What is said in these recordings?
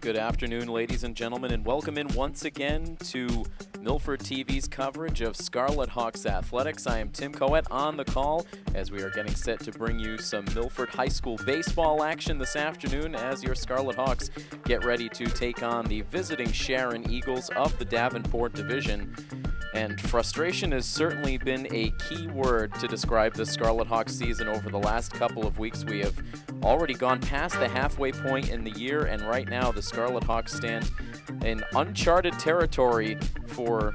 Good afternoon, ladies and gentlemen, and welcome in once again to Milford TV's coverage of Scarlet Hawks athletics. I am Tim Coet on the call as we are getting set to bring you some Milford High School baseball action this afternoon as your Scarlet Hawks get ready to take on the visiting Sharon Eagles of the Davenport Division. And frustration has certainly been a key word to describe the Scarlet Hawks season over the last couple of weeks. We have already gone past the halfway point in the year, and right now the Scarlet Hawks stand in uncharted territory for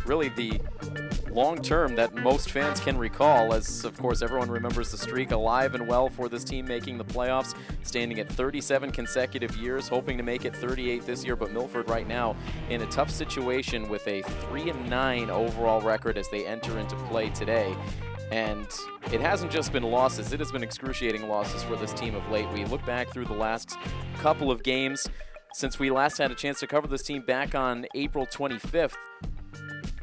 really the long term that most fans can recall, as of course everyone remembers the streak alive and well for this team making the playoffs, standing at 37 consecutive years, hoping to make it 38 this year. But Milford right now in a tough situation with a 3-9 overall record as they enter into play today. And it hasn't just been losses, it has been excruciating losses for this team of late. We look back through the last couple of games since we last had a chance to cover this team back on April 25th.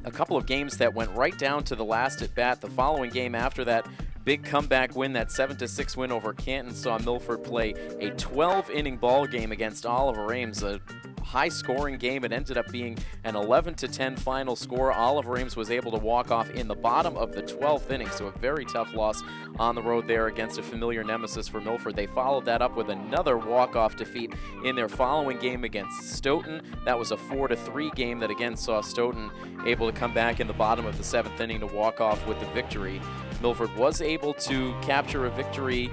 A couple of games that went right down to the last at bat. The following game after that big comeback win, that 7-6 win over Canton, saw Milford play a 12-inning ball game against Oliver Ames, a high-scoring game. It ended up being an 11-10 final score. Oliver Ames was able to walk off in the bottom of the 12th inning, so a very tough loss on the road there against a familiar nemesis for Milford. They followed that up with another walk-off defeat in their following game against Stoughton. That was a 4-3 game that again saw Stoughton able to come back in the bottom of the 7th inning to walk off with the victory. Milford was able to capture a victory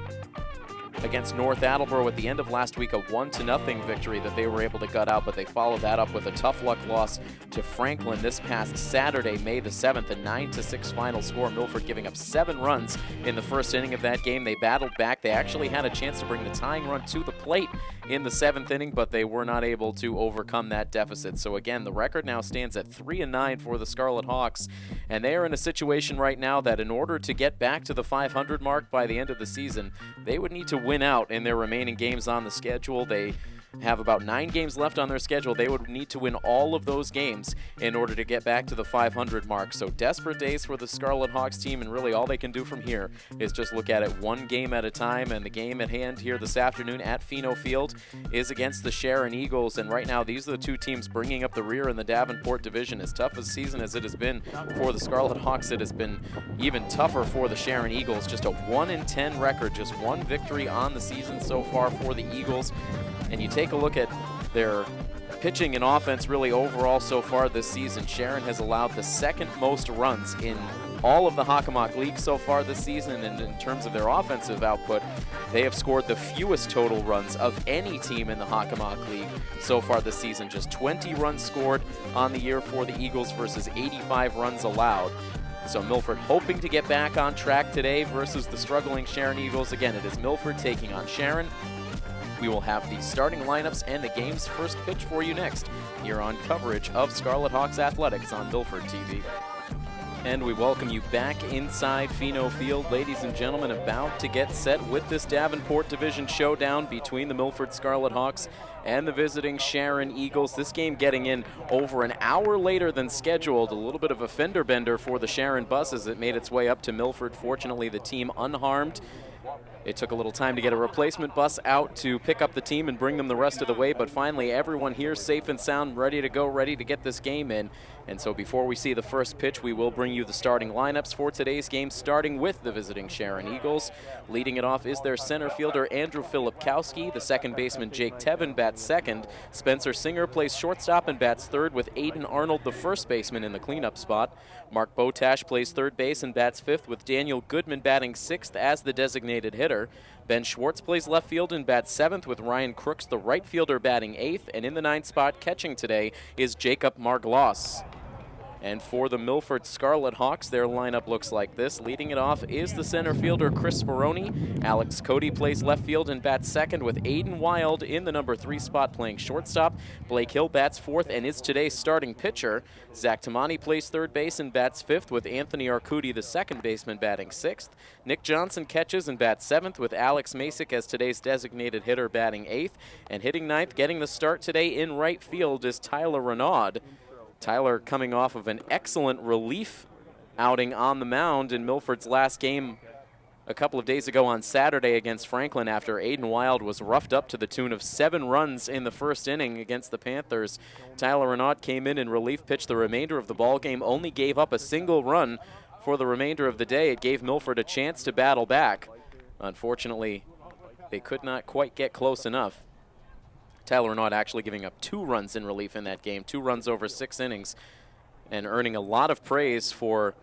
against North Attleboro at the end of last week, a 1-0 victory that they were able to gut out, but they followed that up with a tough luck loss to Franklin this past Saturday, May the 7th, a 9-6 final score. Milford giving up 7 runs in the first inning of that game. They battled back. They actually had a chance to bring the tying run to the plate in the 7th inning, but they were not able to overcome that deficit. So again, the record now stands at 3-9 for the Scarlet Hawks, and they are in a situation right now that in order to get back to the 500 mark by the end of the season, they would need to win out in their remaining games on the schedule. They have about 9 games left on their schedule. They would need to win all of those games in order to get back to the 500 mark. So desperate days for the Scarlet Hawks team, and really all they can do from here is just look at it one game at a time. And the game at hand here this afternoon at Pheno Field is against the Sharon Eagles. And right now these are the two teams bringing up the rear in the Davenport division. As tough a season as it has been for the Scarlet Hawks, it has been even tougher for the Sharon Eagles. Just a 1-10 record, just one victory on the season so far for the Eagles. And you take a look at their pitching and offense really overall so far this season. Sharon has allowed the second most runs in all of the Hockomock League so far this season, and in terms of their offensive output, they have scored the fewest total runs of any team in the Hockomock League so far this season. Just 20 runs scored on the year for the Eagles versus 85 runs allowed. So Milford hoping to get back on track today versus the struggling Sharon Eagles. Again, it is Milford taking on Sharon. We will have the starting lineups and the game's first pitch for you next here on coverage of Scarlet Hawks athletics on Milford TV. And we welcome you back inside Pheno Field, ladies and gentlemen, about to get set with this Davenport Division showdown between the Milford Scarlet Hawks and the visiting Sharon Eagles. This game getting in over an hour later than scheduled. A little bit of a fender bender for the Sharon bus as it made its way up to Milford. Fortunately, the team unharmed. It took a little time to get a replacement bus out to pick up the team and bring them the rest of the way, but finally everyone here safe and sound, ready to go, ready to get this game in. And so before we see the first pitch, we will bring you the starting lineups for today's game, starting with the visiting Sharon Eagles. Leading it off is their center fielder, Andrew Filipkowski. The second baseman, Jake Tevin, bats second. Spencer Singer plays shortstop and bats third, with Aiden Arnold, the first baseman, in the cleanup spot. Mark Botash plays third base and bats fifth, with Daniel Goodman batting sixth as the designated hitter. Ben Schwartz plays left field and bats seventh, with Ryan Crooks, the right fielder, batting eighth. And in the ninth spot, catching today, is Jacob Margloss. And for the Milford Scarlet Hawks, their lineup looks like this. Leading it off is the center fielder, Chris Speroni. Alex Cody plays left field and bats second, with Aiden Wild in the number 3 spot playing shortstop. Blake Hill bats fourth and is today's starting pitcher. Zach Tamani plays third base and bats fifth, with Anthony Arcudi, the second baseman, batting sixth. Nick Johnson catches and bats seventh, with Alex Masick as today's designated hitter, batting eighth. And hitting ninth, getting the start today in right field, is Tyler Renaud. Tyler coming off of an excellent relief outing on the mound in Milford's last game a couple of days ago on Saturday against Franklin after Aiden Wild was roughed up to the tune of 7 runs in the first inning against the Panthers. Tyler Renaud came in relief, pitched the remainder of the ball game, only gave up a single run for the remainder of the day. It gave Milford a chance to battle back. Unfortunately, they could not quite get close enough. Tyler Renaud actually giving up 2 runs in relief in that game, 2 runs over 6 innings, and earning a lot of praise for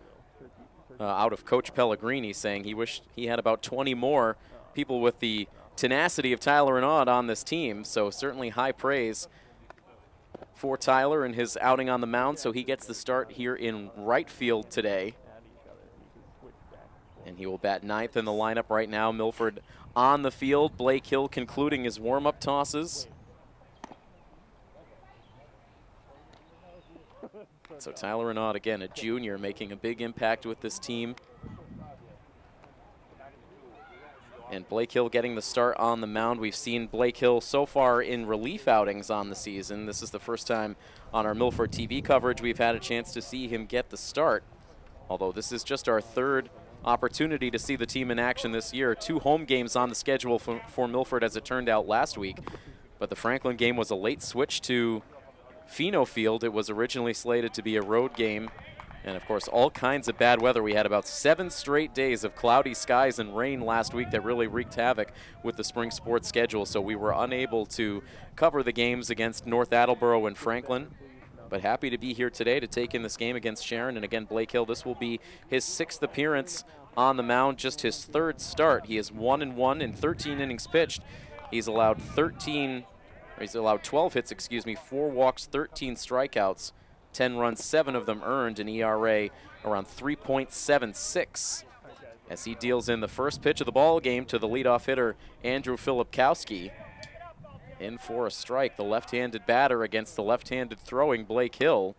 out of Coach Pellegrini, saying he wished he had about 20 more people with the tenacity of Tyler Renaud on this team. So certainly high praise for Tyler and his outing on the mound. So he gets the start here in right field today. And he will bat 9th in the lineup right now. Milford on the field. Blake Hill concluding his warm-up tosses. So Tyler Renaud, again, a junior, making a big impact with this team. And Blake Hill getting the start on the mound. We've seen Blake Hill so far in relief outings on the season. This is the first time on our Milford TV coverage we've had a chance to see him get the start. Although this is just our 3rd opportunity to see the team in action this year. 2 home games on the schedule for Milford as it turned out last week. But the Franklin game was a late switch to Pheno Field. It was originally slated to be a road game, and of course all kinds of bad weather. We had about 7 straight days of cloudy skies and rain last week that really wreaked havoc with the spring sports schedule, so we were unable to cover the games against North Attleboro and Franklin. But happy to be here today to take in this game against Sharon. And again, Blake Hill, this will be his 6th appearance on the mound, just his 3rd start. He is 1-1 in 13 innings pitched. He's allowed 12 hits, 4 walks, 13 strikeouts, 10 runs, 7 of them earned, an ERA around 3.76. As he deals in the first pitch of the ball game to the leadoff hitter, Andrew Filipkowski. In for a strike, the left-handed batter against the left-handed throwing Blake Hill.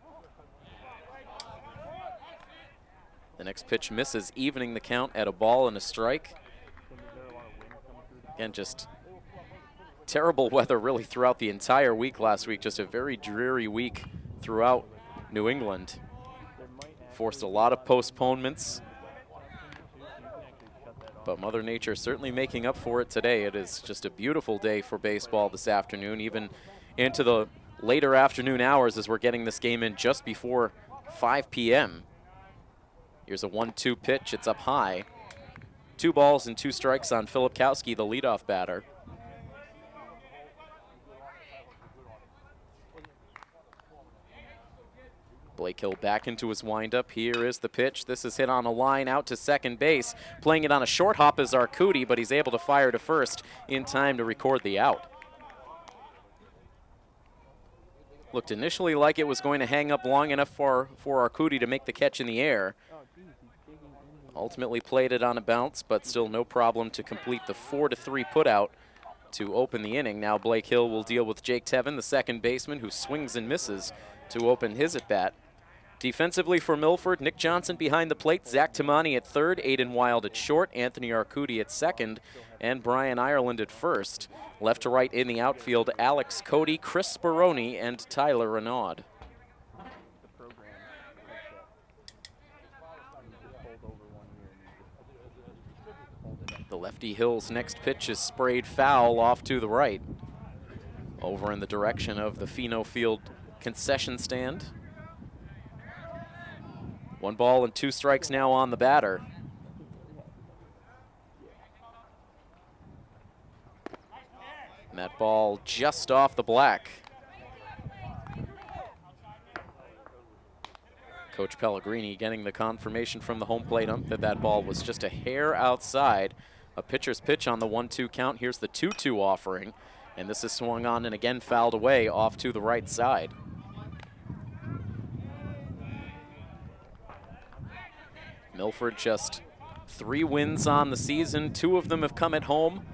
The next pitch misses, evening the count at a ball and a strike. Again, just terrible weather really throughout the entire week last week. Just a very dreary week throughout New England. Forced a lot of postponements. But Mother Nature certainly making up for it today. It is just a beautiful day for baseball this afternoon, even into the later afternoon hours as we're getting this game in just before 5 p.m. Here's a 1-2 pitch. It's up high. 2 balls and 2 strikes on Filipkowski, the leadoff batter. Blake Hill back into his windup. Here is the pitch. This is hit on a line out to second base. Playing it on a short hop is Arcudi, but he's able to fire to first in time to record the out. Looked initially like it was going to hang up long enough for Arcudi to make the catch in the air. Ultimately played it on a bounce, but still no problem to complete the 4-3 putout to open the inning. Now Blake Hill will deal with Jake Tevin, the second baseman, who swings and misses to open his at-bat. Defensively for Milford, Nick Johnson behind the plate, Zach Tamani at third, Aiden Wild at short, Anthony Arcudi at second, and Brian Ireland at first. Left to right in the outfield, Alex Cody, Chris Speroni, and Tyler Renaud. The lefty Hill's next pitch is sprayed foul off to the right, over in the direction of the Pheno Field concession stand. 1 ball and 2 strikes now on the batter. And that ball just off the black. Coach Pellegrini getting the confirmation from the home plate ump that that ball was just a hair outside. A pitcher's pitch on the 1-2 count. Here's the 2-2 offering. And this is swung on and again fouled away off to the right side. Milford just 3 wins on the season. 2 of them have come at home.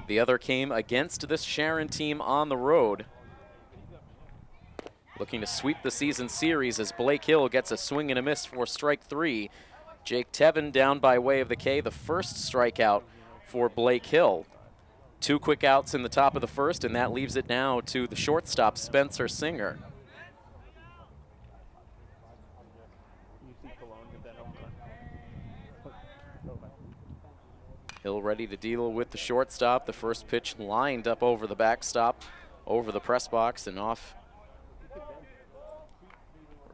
The other came against this Sharon team on the road. Looking to sweep the season series as Blake Hill gets a swing and a miss for strike 3. Jake Tevin down by way of the K, the first strikeout for Blake Hill. 2 quick outs in the top of the first, and that leaves it now to the shortstop, Spencer Singer. Hill ready to deal with the shortstop. The first pitch lined up over the backstop, over the press box, and off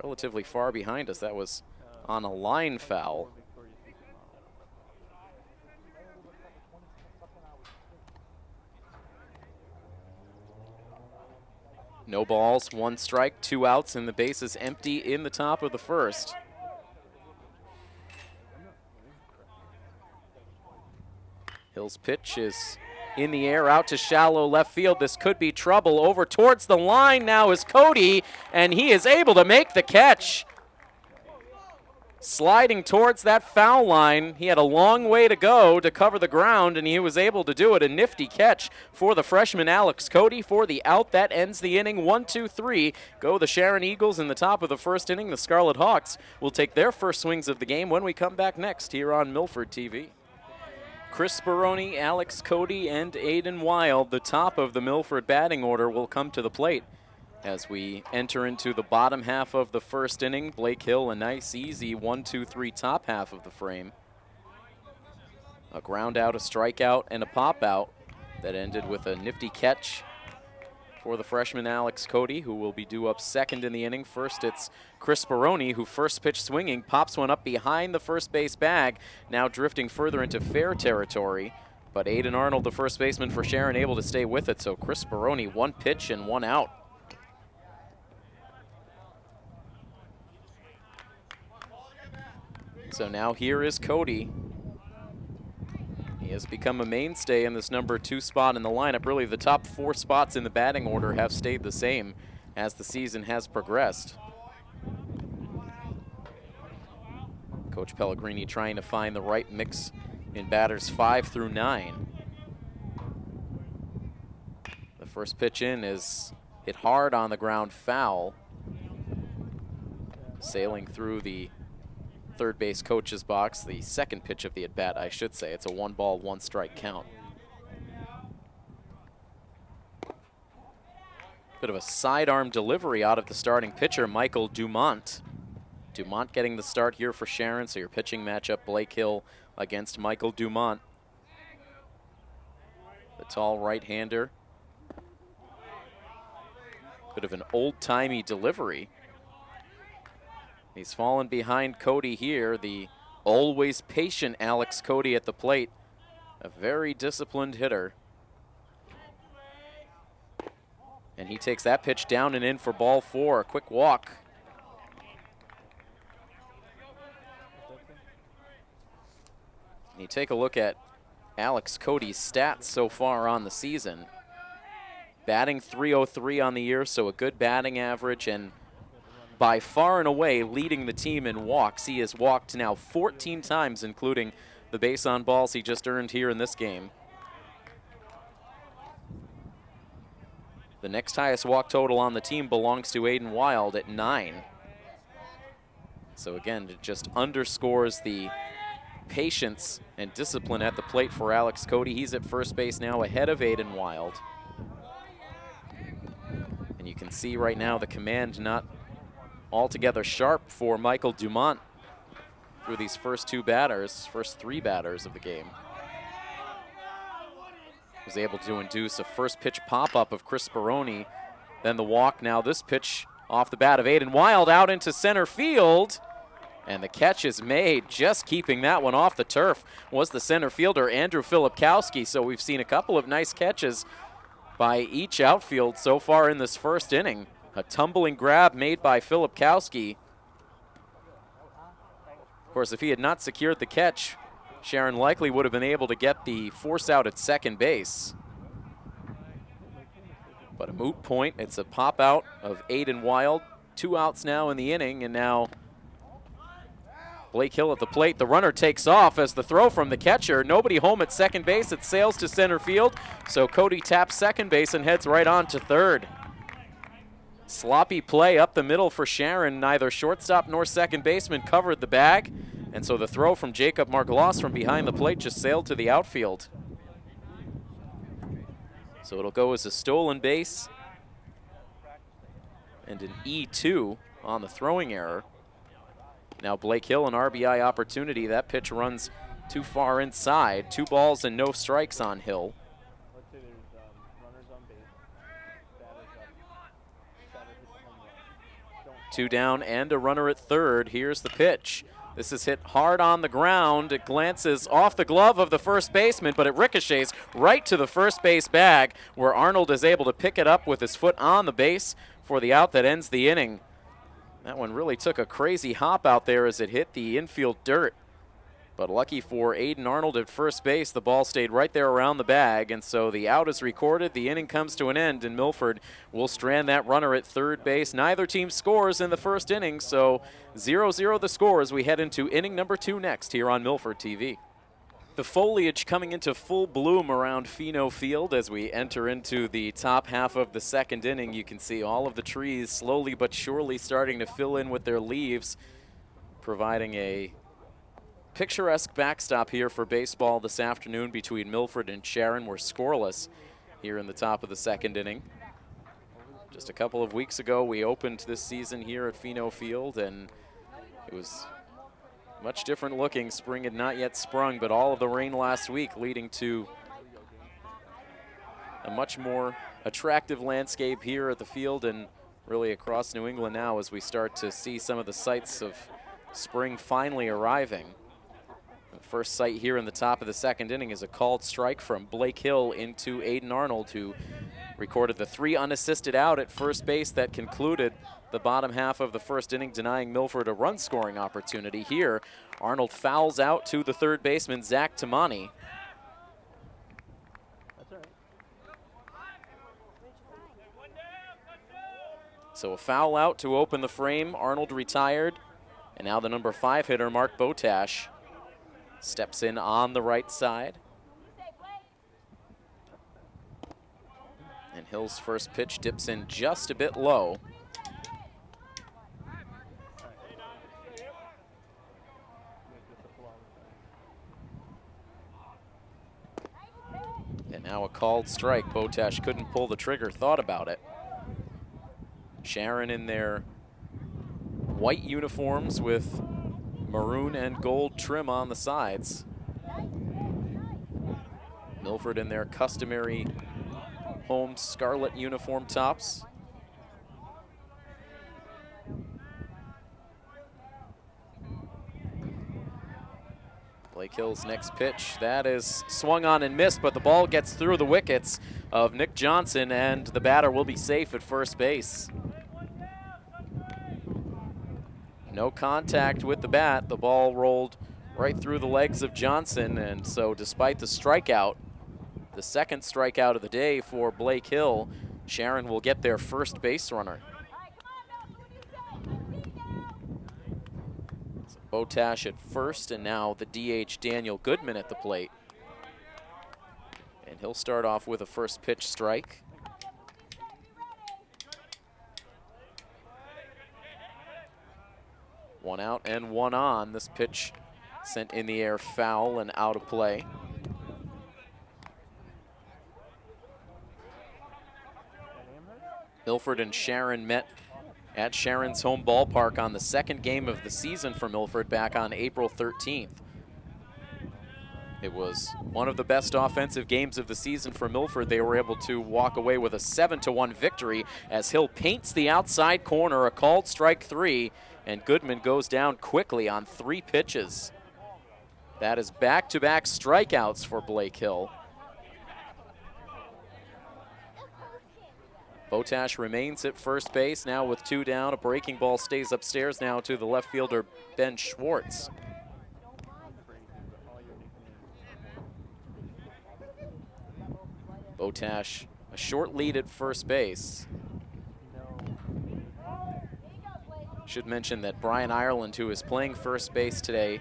relatively far behind us. That was on a line foul. No balls, 1 strike, 2 outs, and the base is empty in the top of the first. Hill's pitch is in the air, out to shallow left field. This could be trouble. Over towards the line now is Cody, and he is able to make the catch. Sliding towards that foul line. He had a long way to go to cover the ground, and he was able to do it. A nifty catch for the freshman Alex Cody for the out. That ends the inning. 1-2-3. Go the Sharon Eagles in the top of the first inning. The Scarlet Hawks will take their first swings of the game when we come back next here on Milford TV. Chris Baroni, Alex Cody, and Aiden Wild, the top of the Milford batting order, will come to the plate as we enter into the bottom half of the first inning. Blake Hill, a nice, easy 1-2-3 top half of the frame. A ground out, a strikeout, and a pop out that ended with a nifty catch for the freshman Alex Cody, who will be due up second in the inning. First, it's Chris Baroni, who first pitch swinging, pops one up behind the first base bag, now drifting further into fair territory. But Aiden Arnold, the first baseman for Sharon, able to stay with it. So Chris Baroni, 1 pitch and 1 out. So now here is Cody. He has become a mainstay in this number 2 spot in the lineup. Really, the top 4 spots in the batting order have stayed the same as the season has progressed. Coach Pellegrini trying to find the right mix in batters 5 through 9. The first pitch in is hit hard on the ground, foul. Sailing through the third base coach's box, the second pitch of the at-bat, I should say. It's a 1-ball, 1-strike count. Bit of a sidearm delivery out of the starting pitcher, Michael Dumont. Dumont getting the start here for Sharon, so your pitching matchup, Blake Hill against Michael Dumont. The tall right-hander. Bit of an old-timey delivery. He's fallen behind Cody here, the always patient Alex Cody at the plate. A very disciplined hitter. And he takes that pitch down and in for ball 4, a quick walk. And you take a look at Alex Cody's stats so far on the season. Batting .303 on the year, so a good batting average, and by far and away leading the team in walks. He has walked now 14 times, including the base on balls he just earned here in this game. The next highest walk total on the team belongs to Aiden Wild at 9. So again, it just underscores the patience and discipline at the plate for Alex Cody. He's at first base now ahead of Aiden Wild. And you can see right now the command not altogether sharp for Michael Dumont through these first 3 batters of the game. Was able to induce a first pitch pop-up of Chris Baroni, then the walk. Now this pitch off the bat of Aiden Wild out into center field, and the catch is made. Just keeping that one off the turf was the center fielder, Andrew Filipkowski. So we've seen a couple of nice catches by each outfield so far in this first inning. A tumbling grab made by Filipkowski. Of course, if he had not secured the catch, Sharon likely would have been able to get the force out at second base. But a moot point. It's a pop out of Aiden Wild. 2 outs now in the inning, and now Blake Hill at the plate. The runner takes off as the throw from the catcher. Nobody home at second base. It sails to center field. So Cody taps second base and heads right on to third. Sloppy play up the middle for Sharon. Neither shortstop nor second baseman covered the bag. And so the throw from Jacob Marglos from behind the plate just sailed to the outfield. So it'll go as a stolen base and an E2 on the throwing error. Now Blake Hill, an RBI opportunity. That pitch runs too far inside. 2 balls and no strikes on Hill. Let's say there's runners on base. Batter hits a home run. 2 down and a runner at third. Here's the pitch. This is hit hard on the ground. It glances off the glove of the first baseman, but it ricochets right to the first base bag, where Arnold is able to pick it up with his foot on the base for the out that ends the inning. That one really took a crazy hop out there as it hit the infield dirt. But lucky for Aiden Arnold at first base, the ball stayed right there around the bag, and so the out is recorded. The inning comes to an end, and Milford will strand that runner at third base. Neither team scores in the first inning, so 0-0 the score as we head into inning number 2 next here on Milford TV. The foliage coming into full bloom around Pheno Field as we enter into the top half of the second inning. You can see all of the trees slowly but surely starting to fill in with their leaves, providing a picturesque backstop here for baseball this afternoon between Milford and Sharon. We're scoreless here in the top of the second inning. Just a couple of weeks ago, we opened this season here at Pheno Field, and it was much different looking. Spring had not yet sprung, but all of the rain last week leading to a much more attractive landscape here at the field and really across New England now as we start to see some of the sights of spring finally arriving. The first sight here in the top of the second inning is a called strike from Blake Hill into Aiden Arnold, who recorded the 3 unassisted out at first base that concluded the bottom half of the first inning, denying Milford a run-scoring opportunity. Here, Arnold fouls out to the third baseman, Zach Tamani. That's all right. So a foul out to open the frame. Arnold retired, and now the number 5 hitter, Mark Botash, steps in on the right side. And Hill's first pitch dips in just a bit low. And now a called strike. Botash couldn't pull the trigger, thought about it. Sharon in their white uniforms with maroon and gold trim on the sides. Milford in their customary home scarlet uniform tops. Blake Hill's next pitch, that is swung on and missed, but the ball gets through the wickets of Nick Johnson, and the batter will be safe at first base. No contact with the bat. The ball rolled right through the legs of Johnson, and so despite the strikeout, the second strikeout of the day for Blake Hill, Sharon will get their first base runner. So Botash at first, and now the DH Daniel Goodman at the plate. And he'll start off with a first pitch strike. One out and one on. This pitch sent in the air foul and out of play. Milford and Sharon met at Sharon's home ballpark on the second game of the season for Milford back on April 13th. It was one of the best offensive games of the season for Milford. They were able to walk away with a 7-1 victory as Hill paints the outside corner, a called strike 3, and Goodman goes down quickly on 3 pitches. That is back-to-back strikeouts for Blake Hill. Botash remains at first base now with 2 down. A breaking ball stays upstairs now to the left fielder, Ben Schwartz. Botash, a short lead at first base. Should mention that Brian Ireland, who is playing first base today,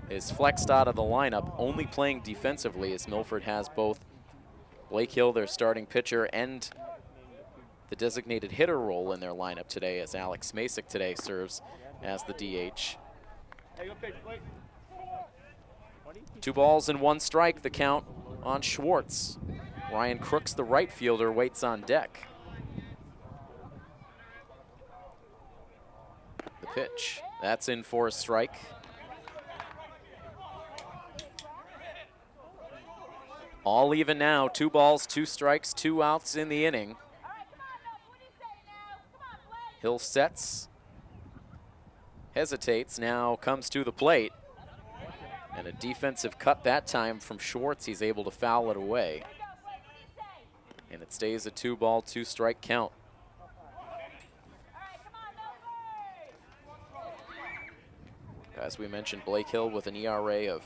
is flexed out of the lineup, only playing defensively, as Milford has both Blake Hill, their starting pitcher, and the designated hitter role in their lineup today, as Alex Masick today serves as the DH. 2 balls and 1 strike, the count on Schwartz. Ryan Crooks, the right fielder, waits on deck. The pitch, that's in for a strike. All even now, 2 balls, 2 strikes, 2 outs in the inning. Hill sets, hesitates, now comes to the plate. And a defensive cut that time from Schwartz. He's able to foul it away. And it stays a 2 ball, 2 strike count. As we mentioned, Blake Hill with an ERA of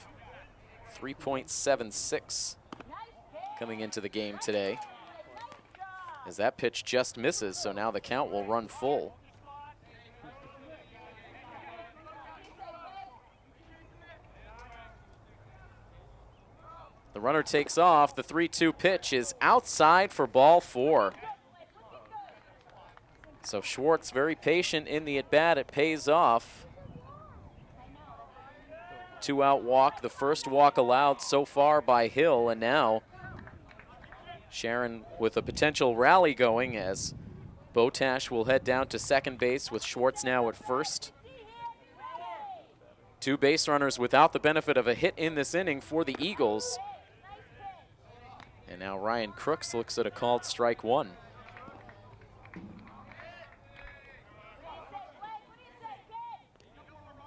3.76 coming into the game today. As that pitch just misses, so now the count will run full. The runner takes off. The 3-2 pitch is outside for ball 4. So Schwartz very patient in the at-bat. It pays off. 2-out walk, the first walk allowed so far by Hill, and now Sharon with a potential rally going as Botash will head down to second base with Schwartz now at first. 2 base runners without the benefit of a hit in this inning for the Eagles. And now Ryan Crooks looks at a called strike 1.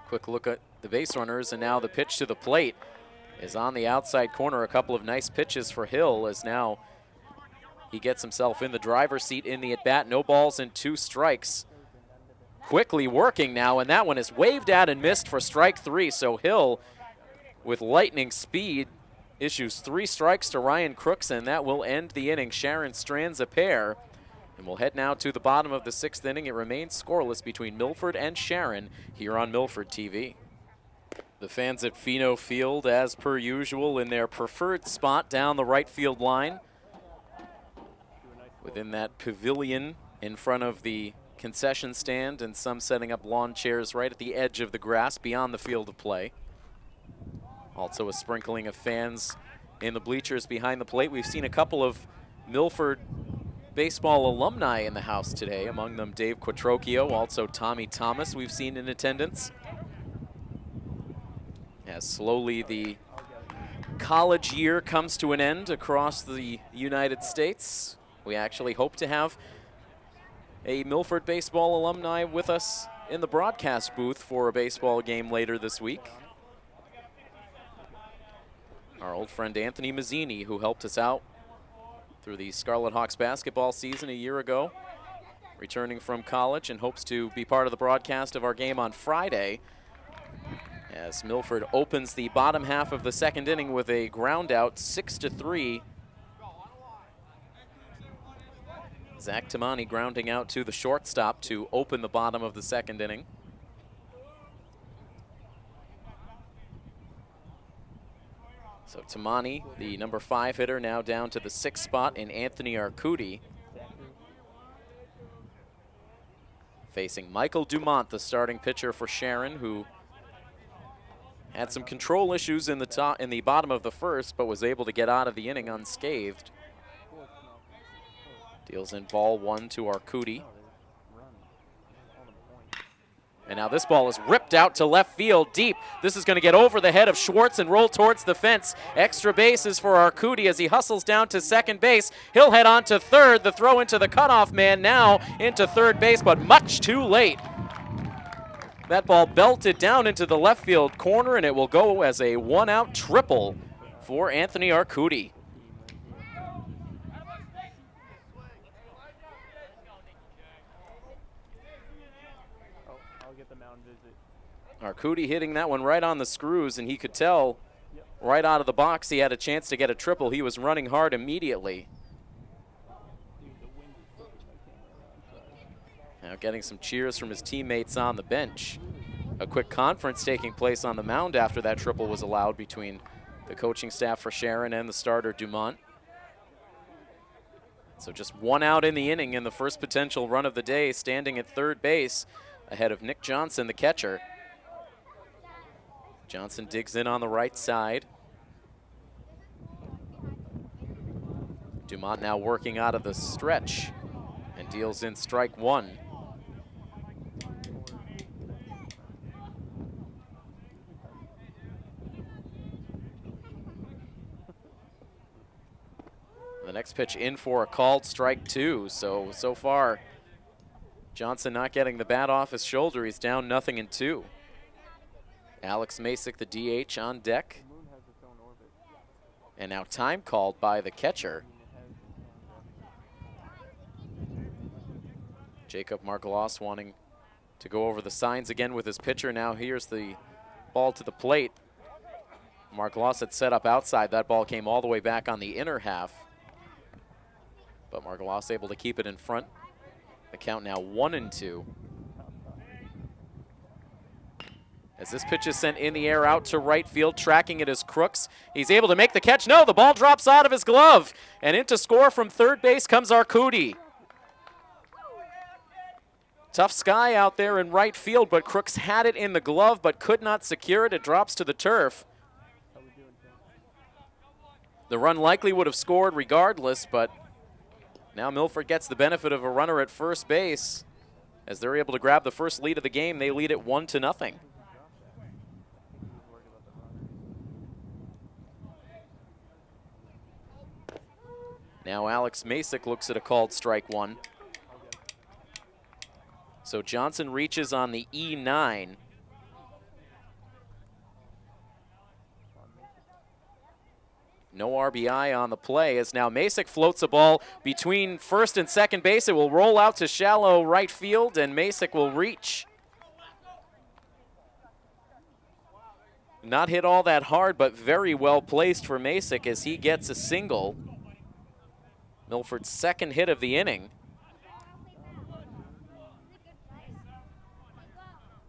Quick look at the base runners, and now the pitch to the plate is on the outside corner. A couple of nice pitches for Hill as now he gets himself in the driver's seat in the at-bat. No balls and 2 strikes. Quickly working now, and that one is waved at and missed for strike 3. So Hill, with lightning speed, issues 3 strikes to Ryan Crooks, and that will end the inning. Sharon strands a pair. And we'll head now to the bottom of the 6th inning. It remains scoreless between Milford and Sharon here on Milford TV. The fans at Pheno Field, as per usual, in their preferred spot down the right field line. Within that pavilion in front of the concession stand, and some setting up lawn chairs right at the edge of the grass beyond the field of play. Also a sprinkling of fans in the bleachers behind the plate. We've seen a couple of Milford baseball alumni in the house today, among them Dave Quattrocchio, also Tommy Thomas we've seen in attendance. As slowly the college year comes to an end across the United States, we actually hope to have a Milford baseball alumni with us in the broadcast booth for a baseball game later this week. Our old friend Anthony Mazzini, who helped us out through the Scarlet Hawks basketball season a year ago, returning from college, and hopes to be part of the broadcast of our game on Friday as Milford opens the bottom half of the 2nd inning with a ground out, 6-3. Zach Tamani grounding out to the shortstop to open the bottom of the 2nd inning. So Tamani, the number 5 hitter, now down to the 6th spot in Anthony Arcudi. Facing Michael Dumont, the starting pitcher for Sharon, who had some control issues in the bottom of the 1st, but was able to get out of the inning unscathed. Deals in ball 1 to Arcudi. And now this ball is ripped out to left field deep. This is going to get over the head of Schwartz and roll towards the fence. Extra bases for Arcudi as he hustles down to second base. He'll head on to third. The throw into the cutoff man now into third base, but much too late. That ball belted down into the left field corner, and it will go as a 1-out triple for Anthony Arcudi. Arcudi hitting that one right on the screws, and he could tell right out of the box he had a chance to get a triple. He was running hard immediately. Now getting some cheers from his teammates on the bench. A quick conference taking place on the mound after that triple was allowed between the coaching staff for Sharon and the starter Dumont. So just 1 out in the inning, in the first potential run of the day, standing at third base ahead of Nick Johnson, the catcher. Johnson digs in on the right side. Dumont now working out of the stretch and deals in strike 1. next pitch in for a called strike 2. So far, Johnson not getting the bat off his shoulder. He's down 0-2. Alex Masick, the DH, on deck. The moon has its own orbit. And now time called by the catcher. Jacob Margoloss wanting to go over the signs again with his pitcher. Now here's the ball to the plate. Margoloss had set up outside. That ball came all the way back on the inner half. But Margoloss able to keep it in front. The count now 1-2. As this pitch is sent in the air out to right field, tracking it is Crooks. He's able to make the catch. No, the ball drops out of his glove. And in to score from third base comes Arcudi. Tough sky out there in right field, but Crooks had it in the glove but could not secure it. It drops to the turf. The run likely would have scored regardless, but now Milford gets the benefit of a runner at first base. As they're able to grab the first lead of the game, they lead it 1-0. Now Alex Masick looks at a called strike 1. So Johnson reaches on the E9. No RBI on the play as now Masick floats a ball between first and second base. It will roll out to shallow right field and Masick will reach. Not hit all that hard, but very well placed for Masick as he gets a single. Milford's second hit of the inning.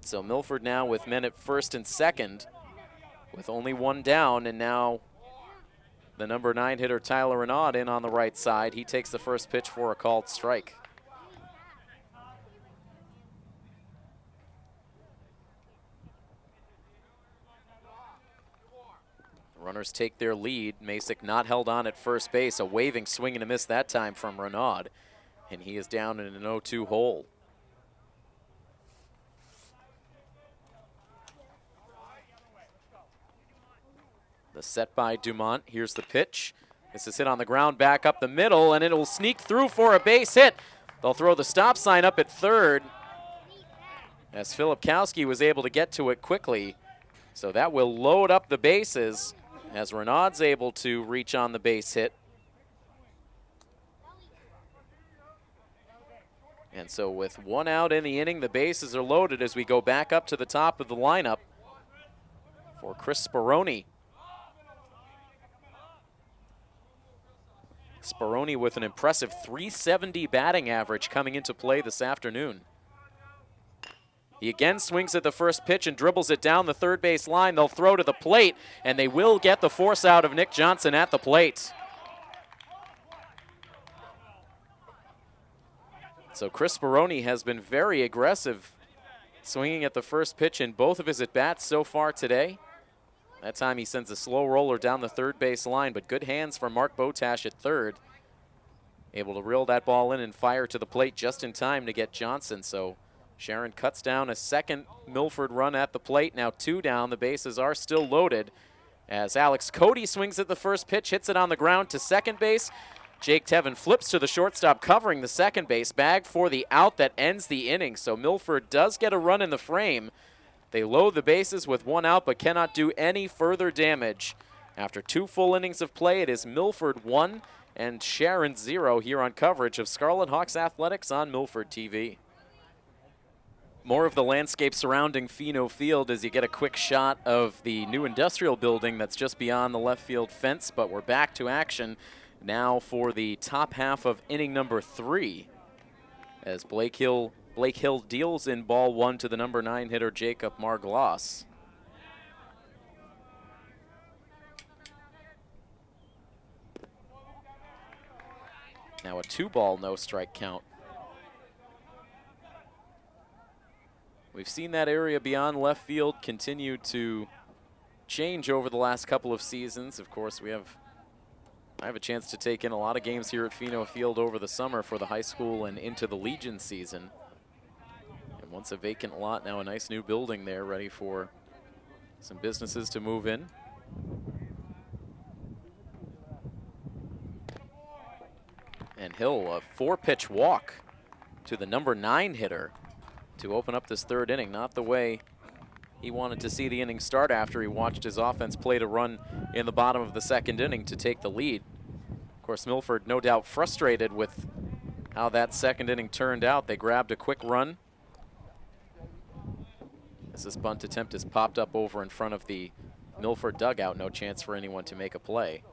So Milford now with men at first and second with only one down, and now the number 9 hitter Tyler Renaud in on the right side. He takes the first pitch for a called strike. The runners take their lead. Masick not held on at first base. A waving swing and a miss that time from Renaud, and he is down in an 0-2 hole. The set by Dumont. Here's the pitch. This is hit on the ground back up the middle, and it will sneak through for a base hit. They'll throw the stop sign up at third as Filipkowski was able to get to it quickly. So that will load up the bases as Renaud's able to reach on the base hit. And so with one out in the inning, the bases are loaded as we go back up to the top of the lineup for Chris Speroni. Speroni with an impressive .370 batting average coming into play this afternoon. He again swings at the first pitch and dribbles it down the third base line. They'll throw to the plate, and they will get the force out of Nick Johnson at the plate. So Chris Speroni has been very aggressive, swinging at the first pitch in both of his at-bats so far today. That time he sends a slow roller down the third base line, but good hands from Mark Botash at third. Able to reel that ball in and fire to the plate just in time to get Johnson. So Sharon cuts down a second Milford run at the plate. Now 2 down. The bases are still loaded as Alex Cody swings at the first pitch, hits it on the ground to second base. Jake Tevin flips to the shortstop, covering the second base bag for the out that ends the inning. So Milford does get a run in the frame. They load the bases with one out but cannot do any further damage. After 2 full innings of play, it is Milford 1 and Sharon 0 here on coverage of Scarlet Hawks Athletics on Milford TV. More of the landscape surrounding Pheno Field as you get a quick shot of the new industrial building that's just beyond the left field fence, but we're back to action now for the top half of inning number 3 as Blake Hill deals in ball 1 to the number 9 hitter Jacob Margoloss. Now a 2-ball no strike count. We've seen that area beyond left field continue to change over the last couple of seasons. Of course, I have a chance to take in a lot of games here at Pheno Field over the summer for the high school and into the Legion season. And once a vacant lot, now a nice new building there ready for some businesses to move in. Hill, a 4-pitch walk to the number 9 hitter to open up this third inning. Not the way he wanted to see the inning start after he watched his offense play to run in the bottom of the second inning to take the lead. Of course, Milford no doubt frustrated with how that second inning turned out. They grabbed a quick run as this bunt attempt is popped up over in front of the Milford dugout. No chance for anyone to make a play.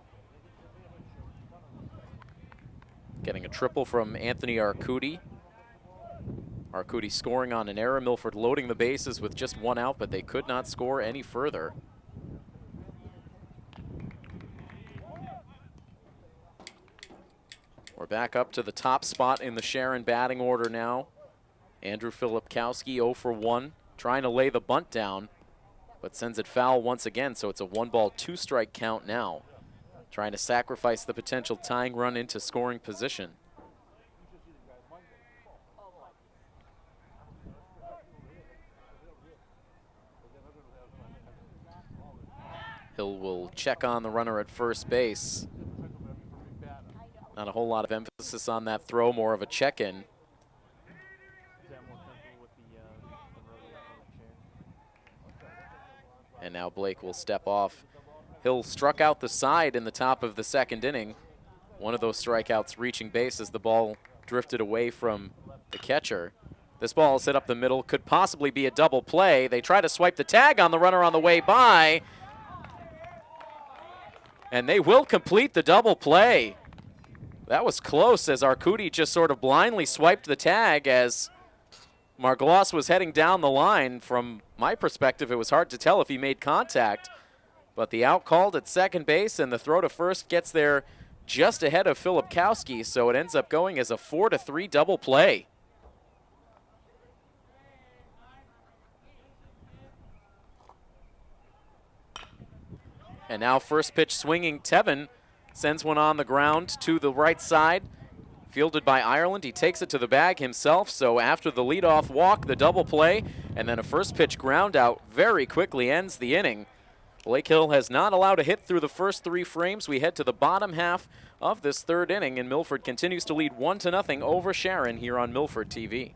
Getting a triple from Anthony Arcudi. Arcudi scoring on an error. Milford loading the bases with just 1 out, but they could not score any further. We're back up to the top spot in the Sharon batting order now. Andrew Filipkowski 0 for 1, trying to lay the bunt down, but sends it foul once again, so it's a 1-ball, 2-strike count now. Trying to sacrifice the potential tying run into scoring position. Hill will check on the runner at first base. Not a whole lot of emphasis on that throw, more of a check-in. And now Blake will step off. Hill struck out the side in the top of the second inning. One of those strikeouts reaching base as the ball drifted away from the catcher. This ball is hit up the middle, could possibly be a double play. They try to swipe the tag on the runner on the way by. And they will complete the double play. That was close as Arcudi just sort of blindly swiped the tag as Margloss was heading down the line. From my perspective, it was hard to tell if he made contact. But the out called at second base, and the throw to first gets there just ahead of Filipkowski, so it ends up going as a 4-3 double play. And now first pitch swinging, Tevin sends one on the ground to the right side. Fielded by Ireland, he takes it to the bag himself, so after the leadoff walk, the double play, and then a first pitch ground out very quickly ends the inning. Blake Hill has not allowed a hit through the first 3 frames. We head to the bottom half of this third inning, and Milford continues to lead 1-0 over Sharon here on Milford TV.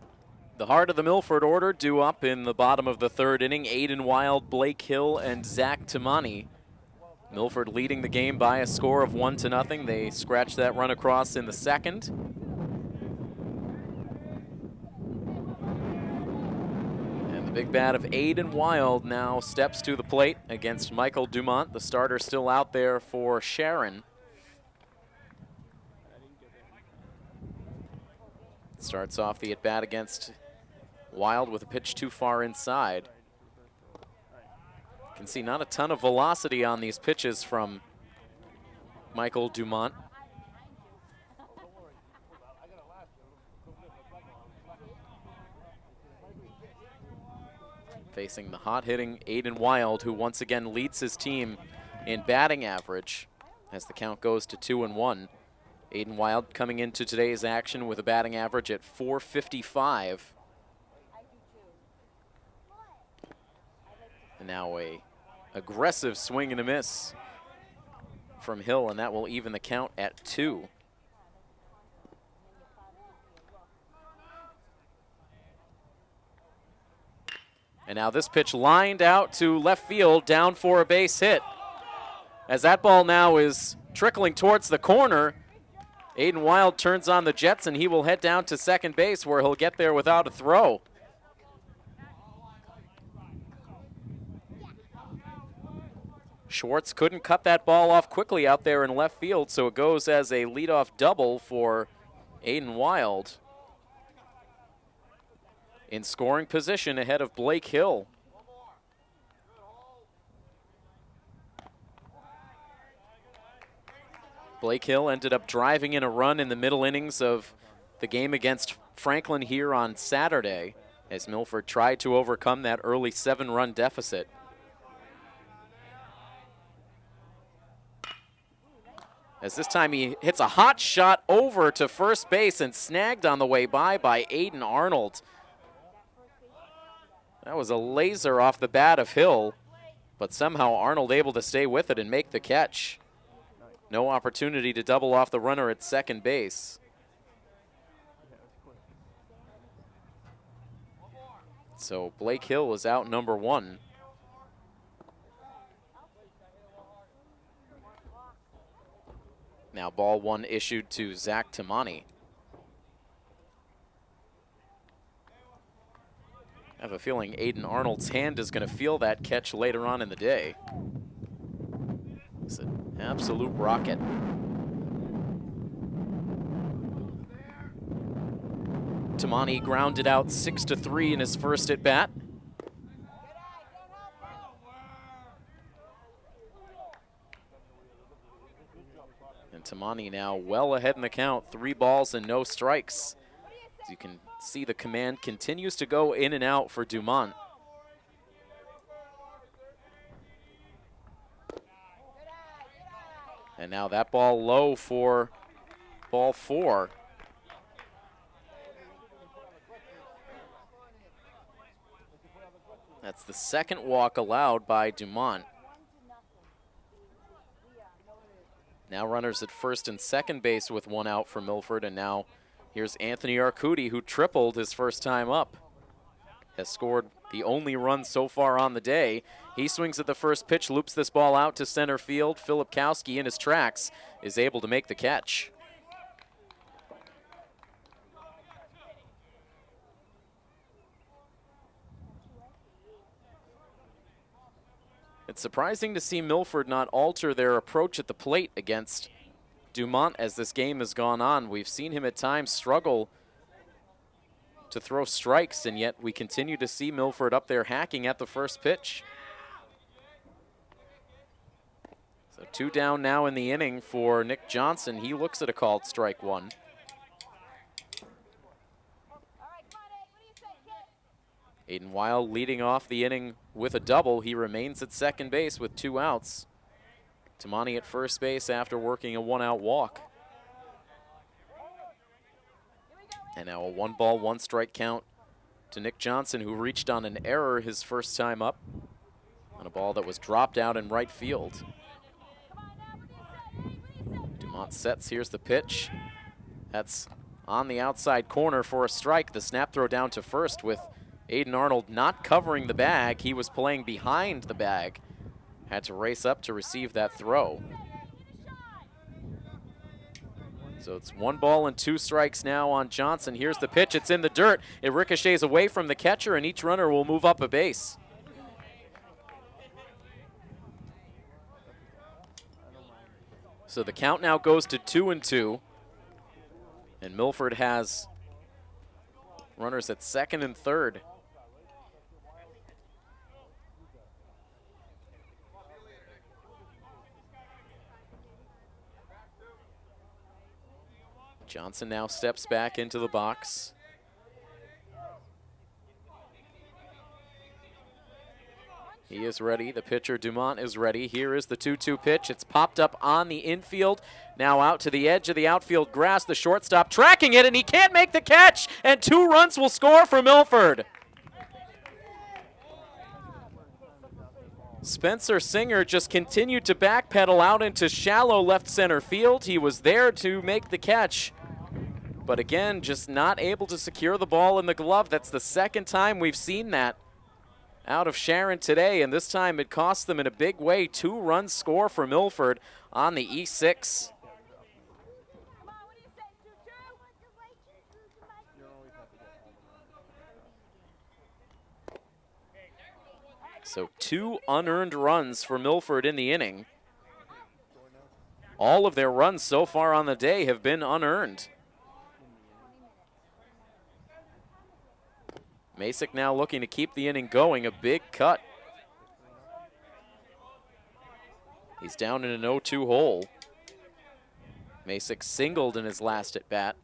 The heart of the Milford order due up in the bottom of the third inning. Aiden Wild, Blake Hill, and Zach Tamani. Milford leading the game by a score of 1-0. They scratched that run across in the second. And the big bat of Aiden Wild now steps to the plate against Michael Dumont. The starter still out there for Sharon. Starts off the at-bat against Wild with a pitch too far inside. Can see not a ton of velocity on these pitches from Michael Dumont. Facing the hot-hitting Aiden Wild, who once again leads his team in batting average as the count goes to 2-1. Aiden Wild coming into today's action with a batting average at .455. And now a aggressive swing and a miss from Hill, and that will even the count at 2. And now this pitch lined out to left field, down for a base hit. As that ball now is trickling towards the corner, Aiden Wild turns on the jets, and he will head down to second base where he'll get there without a throw. Schwartz couldn't cut that ball off quickly out there in left field, so it goes as a leadoff double for Aiden Wild. In scoring position ahead of Blake Hill. Blake Hill ended up driving in a run in the middle innings of the game against Franklin here on Saturday as Milford tried to overcome that early 7-run deficit. As this time he hits a hot shot over to first base and snagged on the way by Aiden Arnold. That was a laser off the bat of Hill, but somehow Arnold able to stay with it and make the catch. No opportunity to double off the runner at second base. So Blake Hill is out number 1. Now ball 1 issued to Zach Tamani. I have a feeling Aiden Arnold's hand is going to feel that catch later on in the day. It's an absolute rocket. Tamani grounded out 6-3 in his first at bat. And Tamani now well ahead in the count, 3 balls and no strikes. As you can see, the command continues to go in and out for Dumont. And now that ball low for ball 4. That's the second walk allowed by Dumont. Now runners at first and second base with 1 out for Milford, and now here's Anthony Arcudi, who tripled his first time up. Has scored the only run so far on the day. He swings at the first pitch, loops this ball out to center field. Philip Kowski in his tracks is able to make the catch. It's surprising to see Milford not alter their approach at the plate against Dumont as this game has gone on. We've seen him at times struggle to throw strikes, and yet we continue to see Milford up there hacking at the first pitch. So 2 down now in the inning for Nick Johnson. He looks at a called strike 1. Aiden Wild leading off the inning with a double. He remains at second base with 2 outs. Tamani at first base after working a 1-out walk. And now a 1-ball, 1-strike count to Nick Johnson, who reached on an error his first time up on a ball that was dropped out in right field. Dumont sets, here's the pitch. That's on the outside corner for a strike. The snap throw down to first with Aiden Arnold not covering the bag. He was playing behind the bag. Had to race up to receive that throw. So it's 1 ball and 2 strikes now on Johnson. Here's the pitch, it's in the dirt. It ricochets away from the catcher, and each runner will move up a base. So the count now goes to 2-2. And Milford has runners at second and third. Johnson now steps back into the box. He is ready. The pitcher, Dumont, is ready. Here is the 2-2 pitch. It's popped up on the infield. Now out to the edge of the outfield grass. The shortstop tracking it, and he can't make the catch. And 2 runs will score for Milford. Spencer Singer just continued to backpedal out into shallow left center field. He was there to make the catch, but again, just not able to secure the ball in the glove. That's the second time we've seen that out of Sharon today, and this time it cost them in a big way. 2-run score for Milford on the E6. So 2 unearned runs for Milford in the inning. All of their runs so far on the day have been unearned. Masick now looking to keep the inning going. A big cut. He's down in an 0-2 hole. Masick singled in his last at bat.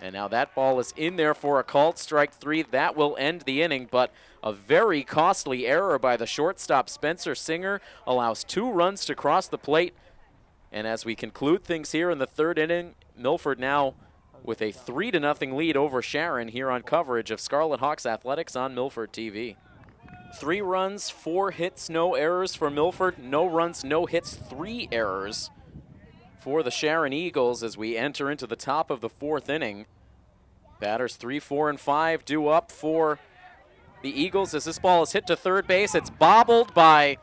And now that ball is in there for a called strike 3. That will end the inning, but a very costly error by the shortstop. Spencer Singer allows 2 runs to cross the plate. And as we conclude things here in the third inning, Milford now with a 3-0 lead over Sharon here on coverage of Scarlet Hawks Athletics on Milford TV. 3 runs, 4 hits, no errors for Milford. No runs, no hits, 3 errors for the Sharon Eagles as we enter into the top of the 4th inning. Batters 3, 4, and 5 due up for the Eagles as this ball is hit to third base. It's bobbled by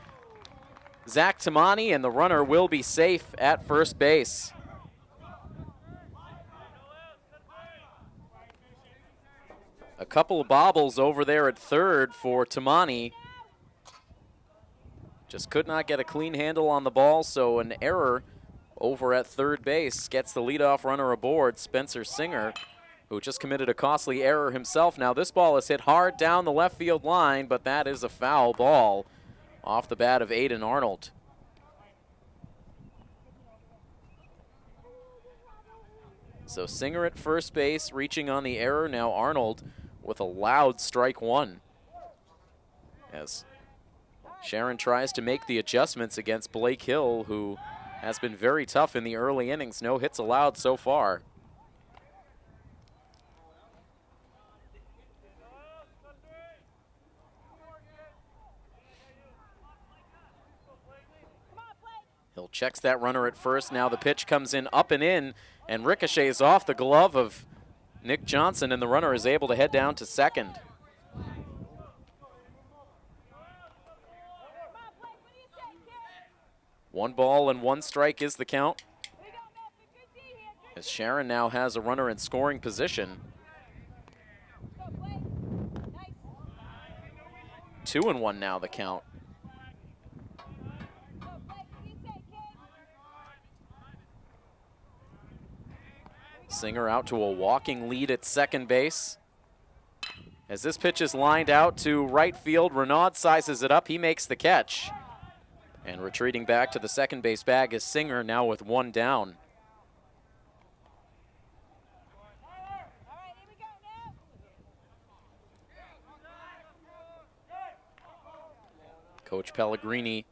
Zach Tamani, and the runner will be safe at first base. A couple of bobbles over there at third for Tamani. Just could not get a clean handle on the ball, so an error over at third base gets the leadoff runner aboard, Spencer Singer, who just committed a costly error himself. Now this ball is hit hard down the left field line, but that is a foul ball off the bat of Aiden Arnold. So Singer at first base, reaching on the error. Now Arnold with a loud strike one, as Sharon tries to make the adjustments against Blake Hill, who has been very tough in the early innings. No hits allowed so far. Hill checks that runner at first. Now the pitch comes in up and in and ricochets off the glove of Nick Johnson, and the runner is able to head down to second. One ball and one strike is the count, as Sharon now has a runner in scoring position. 2-1 now the count. Singer out to a walking lead at second base. As this pitch is lined out to right field, Renaud sizes it up. He makes the catch. And retreating back to the second base bag is Singer, now with one down. Coach Pellegrini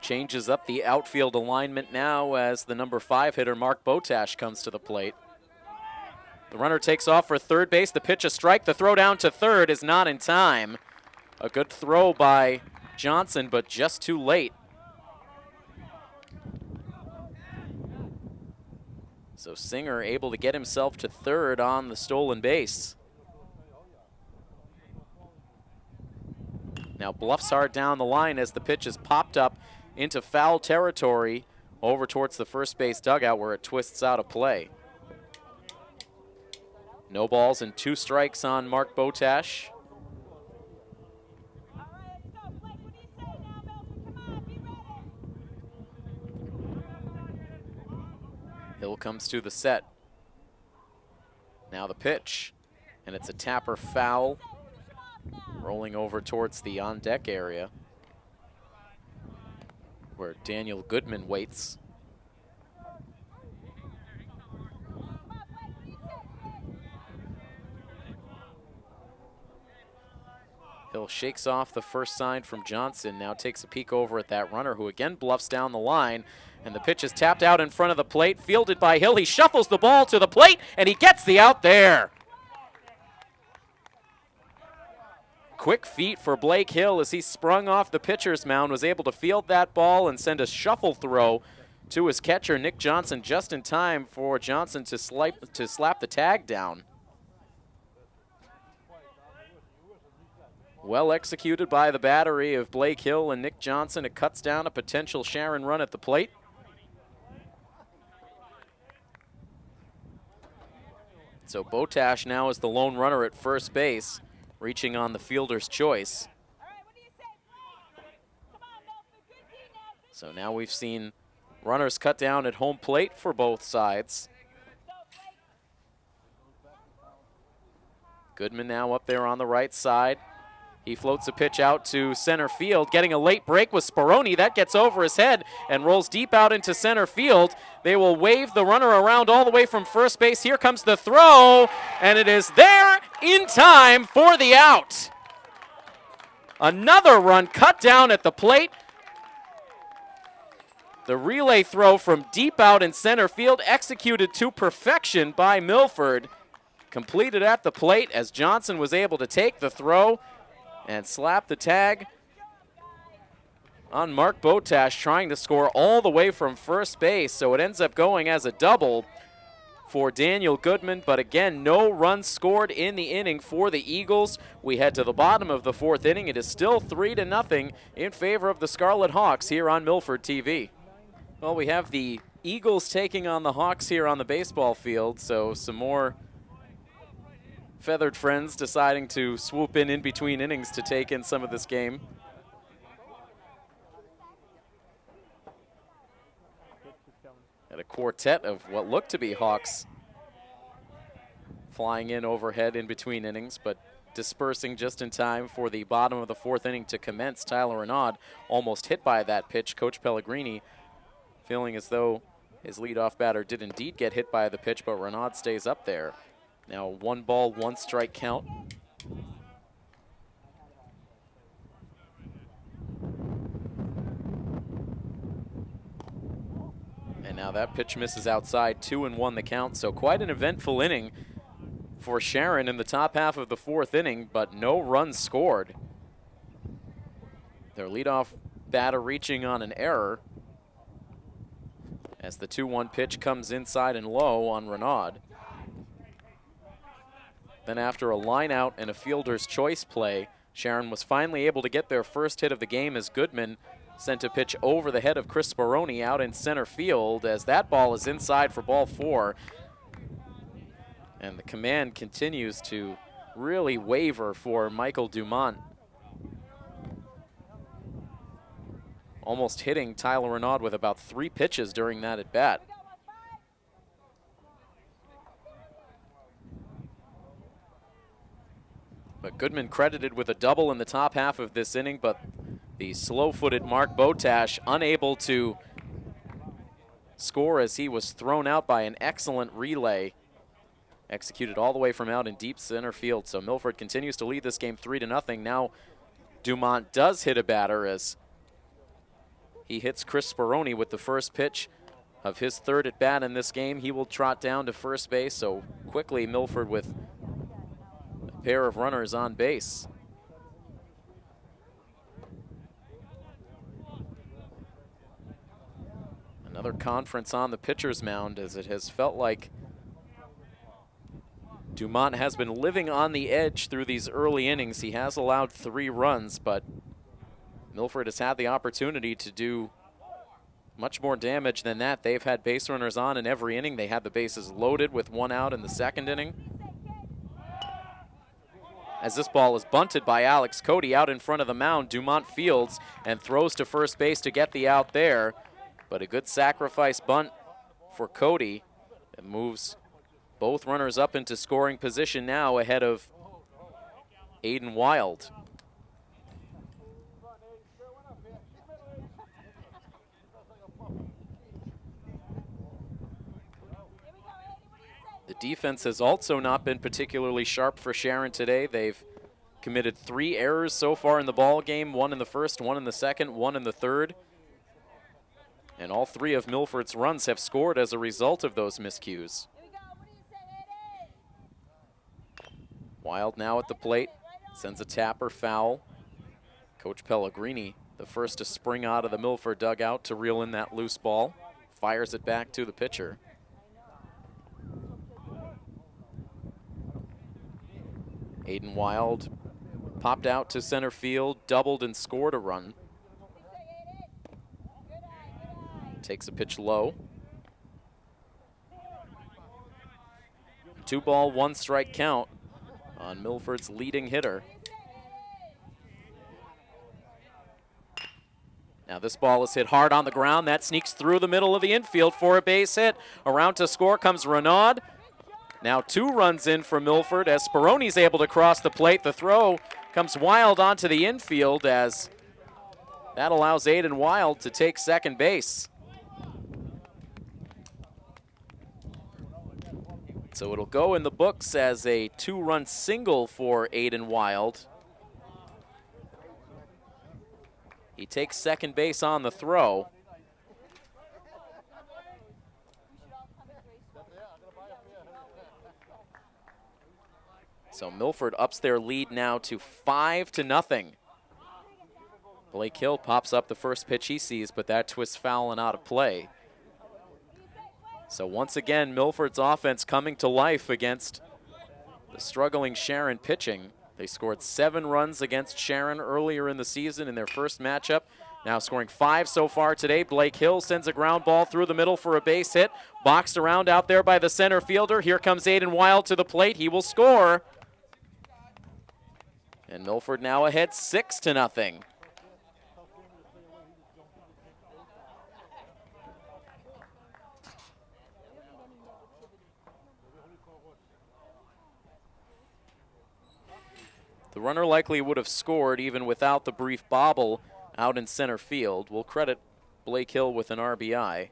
changes up the outfield alignment now as the number 5 hitter Mark Botash comes to the plate. The runner takes off for third base. The pitch a strike. The throw down to third is not in time. A good throw by Johnson, but just too late. So Singer able to get himself to third on the stolen base. Now bluffs hard down the line as the pitch is popped up into foul territory over towards the first base dugout, where it twists out of play. No balls and 2 strikes on Mark Botash. Hill comes to the set. Now the pitch, and it's a tapper foul, rolling over towards the on-deck area, where Daniel Goodman waits. Hill shakes off the first sign from Johnson, now takes a peek over at that runner, who again bluffs down the line, and the pitch is tapped out in front of the plate, fielded by Hill. He shuffles the ball to the plate, and he gets the out there. Quick feet for Blake Hill as he sprung off the pitcher's mound, was able to field that ball and send a shuffle throw to his catcher, Nick Johnson, just in time for Johnson to slap the tag down. Well executed by the battery of Blake Hill and Nick Johnson. It cuts down a potential Sharon run at the plate. So Botash now is the lone runner at first base, reaching on the fielder's choice. So now we've seen runners cut down at home plate for both sides. Goodman now up there on the right side. He floats a pitch out to center field, getting a late break with Speroni. That gets over his head and rolls deep out into center field. They will wave the runner around all the way from first base. Here comes the throw, and it is there in time for the out. Another run cut down at the plate. The relay throw from deep out in center field, executed to perfection by Milford. Completed at the plate as Johnson was able to take the throw and slap the tag on Mark Botash, trying to score all the way from first base, so it ends up going as a double for Daniel Goodman, but again, no runs scored in the inning for the Eagles. We head to the bottom of the fourth inning. It is still 3-0 in favor of the Scarlet Hawks here on Milford TV. Well, we have the Eagles taking on the Hawks here on the baseball field, so some more feathered friends deciding to swoop in between innings to take in some of this game. And a quartet of what looked to be Hawks flying in overhead in between innings, but dispersing just in time for the bottom of the fourth inning to commence. Tyler Renaud almost hit by that pitch. Coach Pellegrini feeling as though his leadoff batter did indeed get hit by the pitch, but Renaud stays up there. Now 1 ball, 1 strike count. And now that pitch misses outside, 2-1 the count. So quite an eventful inning for Sharon in the top half of the fourth inning, but no runs scored. Their leadoff batter reaching on an error as the 2-1 pitch comes inside and low on Renaud. Then after a line out and a fielder's choice play, Sharon was finally able to get their first hit of the game as Goodman sent a pitch over the head of Chris Speroni out in center field, as that ball is inside for ball 4. And the command continues to really waver for Michael Dumont. Almost hitting Tyler Renaud with about 3 pitches during that at bat. But Goodman credited with a double in the top half of this inning, but the slow-footed Mark Botash unable to score as he was thrown out by an excellent relay executed all the way from out in deep center field. So Milford continues to lead this game 3-0. Now Dumont does hit a batter as he hits Chris Speroni with the first pitch of his third at bat in this game. He will trot down to first base, so quickly Milford with a pair of runners on base. Another conference on the pitcher's mound, as it has felt like Dumont has been living on the edge through these early innings. He has allowed 3 runs, but Milford has had the opportunity to do much more damage than that. They've had base runners on in every inning. They had the bases loaded with 1 out in the second inning. As this ball is bunted by Alex Cody out in front of the mound, Dumont fields and throws to first base to get the out there. But a good sacrifice bunt for Cody. It moves both runners up into scoring position now ahead of Aiden Wild. The defense has also not been particularly sharp for Sharon today. They've committed 3 errors so far in the ball game, 1 in the first, 1 in the second, 1 in the third. And all 3 of Milford's runs have scored as a result of those miscues. Wild now at the plate, sends a tapper foul. Coach Pellegrini, the first to spring out of the Milford dugout to reel in that loose ball, fires it back to the pitcher. Aiden Wild popped out to center field, doubled and scored a run. Takes a pitch low. 2 ball, 1 strike count on Milford's leading hitter. Now this ball is hit hard on the ground. That sneaks through the middle of the infield for a base hit. Around to score comes Renaud. Now 2 runs in for Milford as Speroni's able to cross the plate. The throw comes Wild onto the infield as that allows Aiden Wild to take second base. So it'll go in the books as a 2-run single for Aiden Wild. He takes second base on the throw. So Milford ups their lead now to 5-0. Blake Hill pops up the first pitch he sees, but that twists foul and out of play. So once again, Milford's offense coming to life against the struggling Sharon pitching. They scored 7 runs against Sharon earlier in the season in their first matchup. Now scoring 5 so far today. Blake Hill sends a ground ball through the middle for a base hit. Boxed around out there by the center fielder. Here comes Aiden Wild to the plate. He will score. And Milford now ahead 6-0. The runner likely would have scored even without the brief bobble out in center field. We'll credit Blake Hill with an RBI.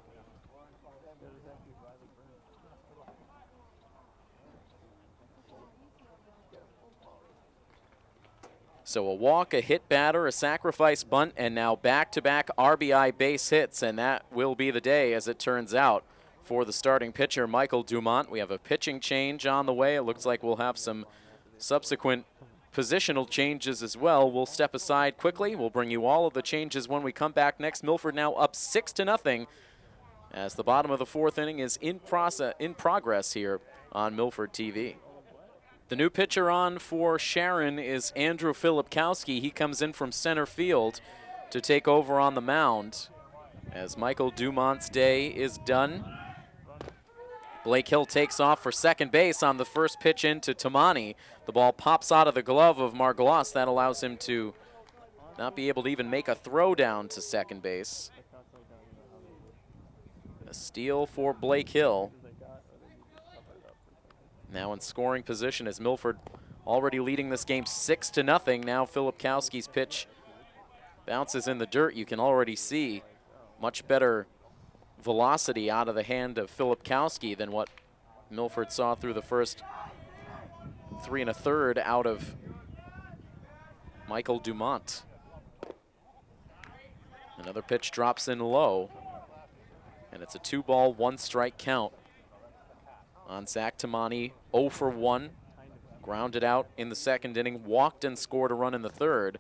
So a walk, a hit batter, a sacrifice bunt, and now back-to-back RBI base hits, and that will be the day, as it turns out, for the starting pitcher, Michael Dumont. We have a pitching change on the way. It looks like we'll have some subsequent positional changes as well. We'll step aside quickly. We'll bring you all of the changes when we come back next. Milford now up 6-0 as the bottom of the 4th inning is in progress here on Milford TV. The new pitcher on for Sharon is Andrew Filipkowski. He comes in from center field to take over on the mound as Michael Dumont's day is done. Blake Hill takes off for second base on the first pitch into Tamani. The ball pops out of the glove of Marglos. That allows him to not be able to even make a throw down to second base. A steal for Blake Hill. Now in scoring position as Milford already leading this game 6-0. Now Filipkowski's pitch bounces in the dirt. You can already see much better velocity out of the hand of Filipkowski than what Milford saw through the first 3 1/3 out of Michael Dumont. Another pitch drops in low, and it's a 2-ball, 1-strike count on Zach Tamani. 0 for 1, grounded out in the second inning, walked and scored a run in the third.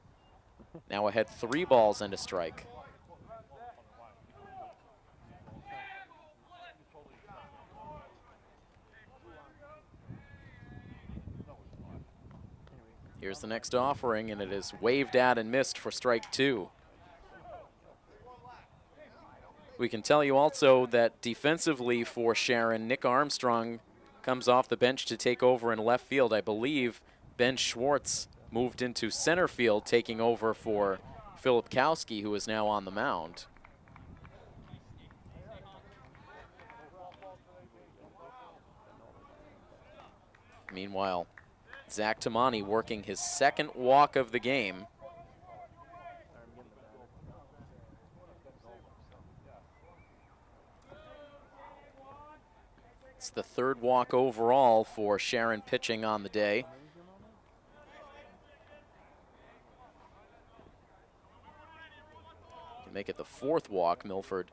Now ahead 3 balls and a strike. Here's the next offering, and it is waved at and missed for strike 2. We can tell you also that defensively for Sharon, Nick Armstrong comes off the bench to take over in left field. I believe Ben Schwartz moved into center field, taking over for Filipkowski, who is now on the mound. Meanwhile, Zach Tamani working his second walk of the game. It's the 3rd walk overall for Sharon pitching on the day. To make it the 4th walk, Milford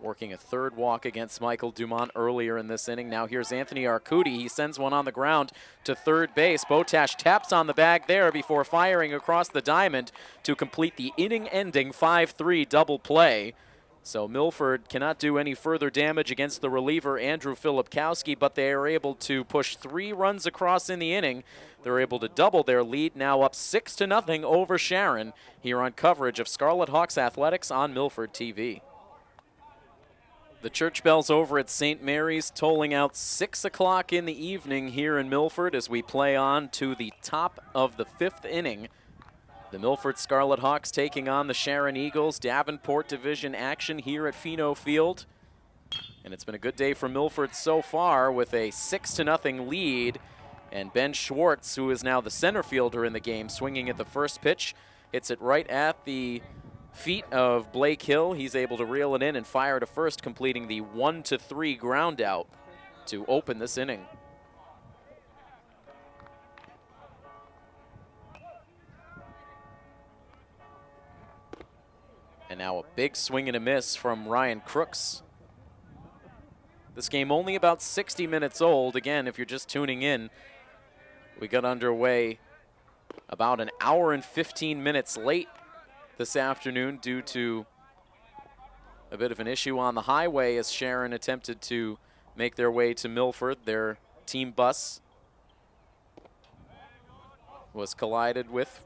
working a 3rd walk against Michael Dumont earlier in this inning. Now here's Anthony Arcudi. He sends one on the ground to third base. Botash taps on the bag there before firing across the diamond to complete the inning-ending 5-3 double play. So Milford cannot do any further damage against the reliever, Andrew Filipkowski, but they are able to push 3 runs across in the inning. They're able to double their lead, now up 6-0 over Sharon, here on coverage of Scarlet Hawks Athletics on Milford TV. The church bells over at St. Mary's tolling out 6 o'clock in the evening here in Milford as we play on to the top of the 5th inning. The Milford Scarlet Hawks taking on the Sharon Eagles. Davenport Division action here at Pheno Field. And it's been a good day for Milford so far with a 6-0 lead. And Ben Schwartz, who is now the center fielder in the game, swinging at the first pitch. Hits it right at the feet of Blake Hill. He's able to reel it in and fire to first, completing the 1-3 ground out to open this inning. And now a big swing and a miss from Ryan Crooks. This game only about 60 minutes old. Again, if you're just tuning in, we got underway about an hour and 15 minutes late this afternoon due to a bit of an issue on the highway as Sharon attempted to make their way to Milford. Their team bus was collided with.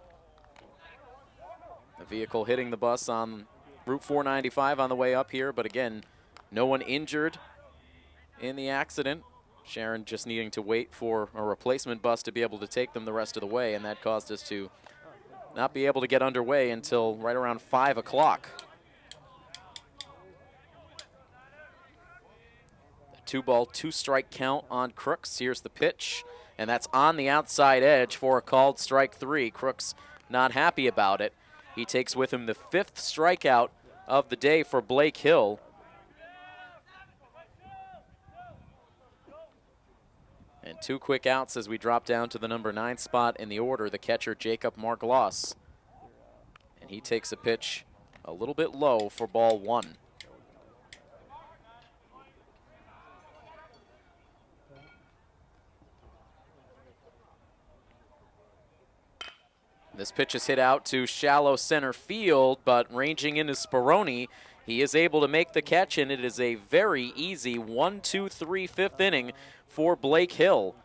The vehicle hitting the bus on Route 495 on the way up here, but again, no one injured in the accident. Sharon just needing to wait for a replacement bus to be able to take them the rest of the way, and that caused us to not be able to get underway until right around 5 o'clock. The 2-ball, 2-strike count on Crooks. Here's the pitch, and that's on the outside edge for a called strike 3. Crooks not happy about it. He takes with him the 5th strikeout of the day for Blake Hill. And 2 quick outs as we drop down to the number 9 spot in the order, the catcher Jacob Margloss. And he takes a pitch a little bit low for ball 1. This pitch is hit out to shallow center field, but ranging into Speroni, he is able to make the catch, and it is a very easy 1-2-3 5th inning for Blake Hill.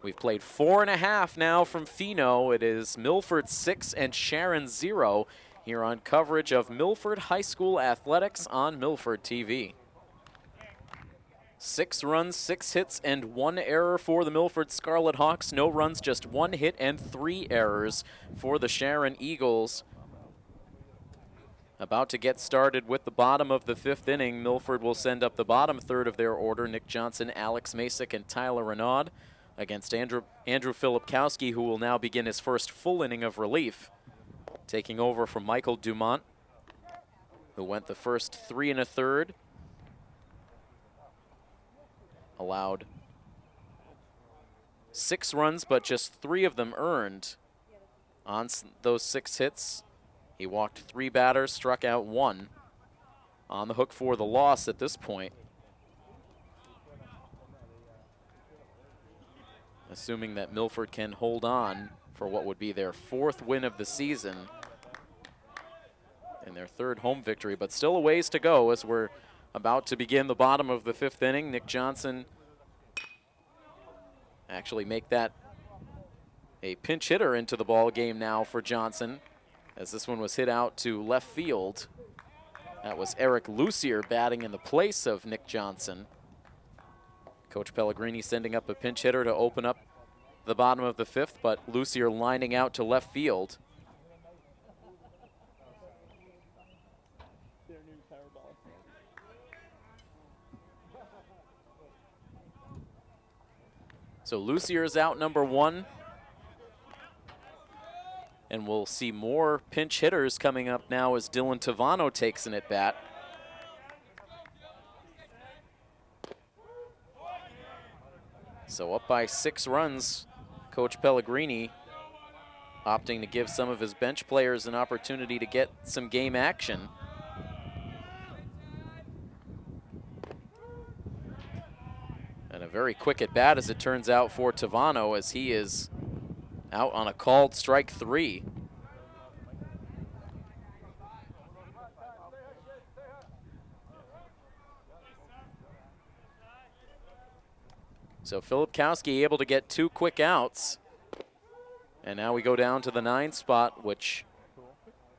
We've played 4.5 now from Fino. It is Milford 6 and Sharon 0 here on coverage of Milford High School Athletics on Milford TV. 6 runs, 6 hits, and 1 error for the Milford Scarlet Hawks. No runs, just 1 hit and 3 errors for the Sharon Eagles. About to get started with the bottom of the 5th inning. Milford will send up the bottom third of their order. Nick Johnson, Alex Masick, and Tyler Renaud against Andrew Filipkowski, who will now begin his first full inning of relief, taking over from Michael Dumont, who went the first 3 1/3. Allowed 6 runs, but just 3 of them earned on those 6 hits. He walked 3 batters, struck out 1. On the hook for the loss at this point. Assuming that Milford can hold on for what would be their 4th win of the season and their 3rd home victory, but still a ways to go as we're about to begin the bottom of the 5th inning. Nick Johnson actually make that a pinch hitter into the ball game now for Johnson, as this one was hit out to left field. That was Eric Lucier batting in the place of Nick Johnson. Coach Pellegrini sending up a pinch hitter to open up the bottom of the 5th, but Lucier lining out to left field. So Lucier is out number 1. And we'll see more pinch hitters coming up now as Dylan Tavano takes an at-bat. So up by 6 runs, Coach Pellegrini opting to give some of his bench players an opportunity to get some game action. And a very quick at-bat, as it turns out, for Tavano, as he is out on a called strike 3. So Filipkowski able to get 2 quick outs. And now we go down to the 9 spot, which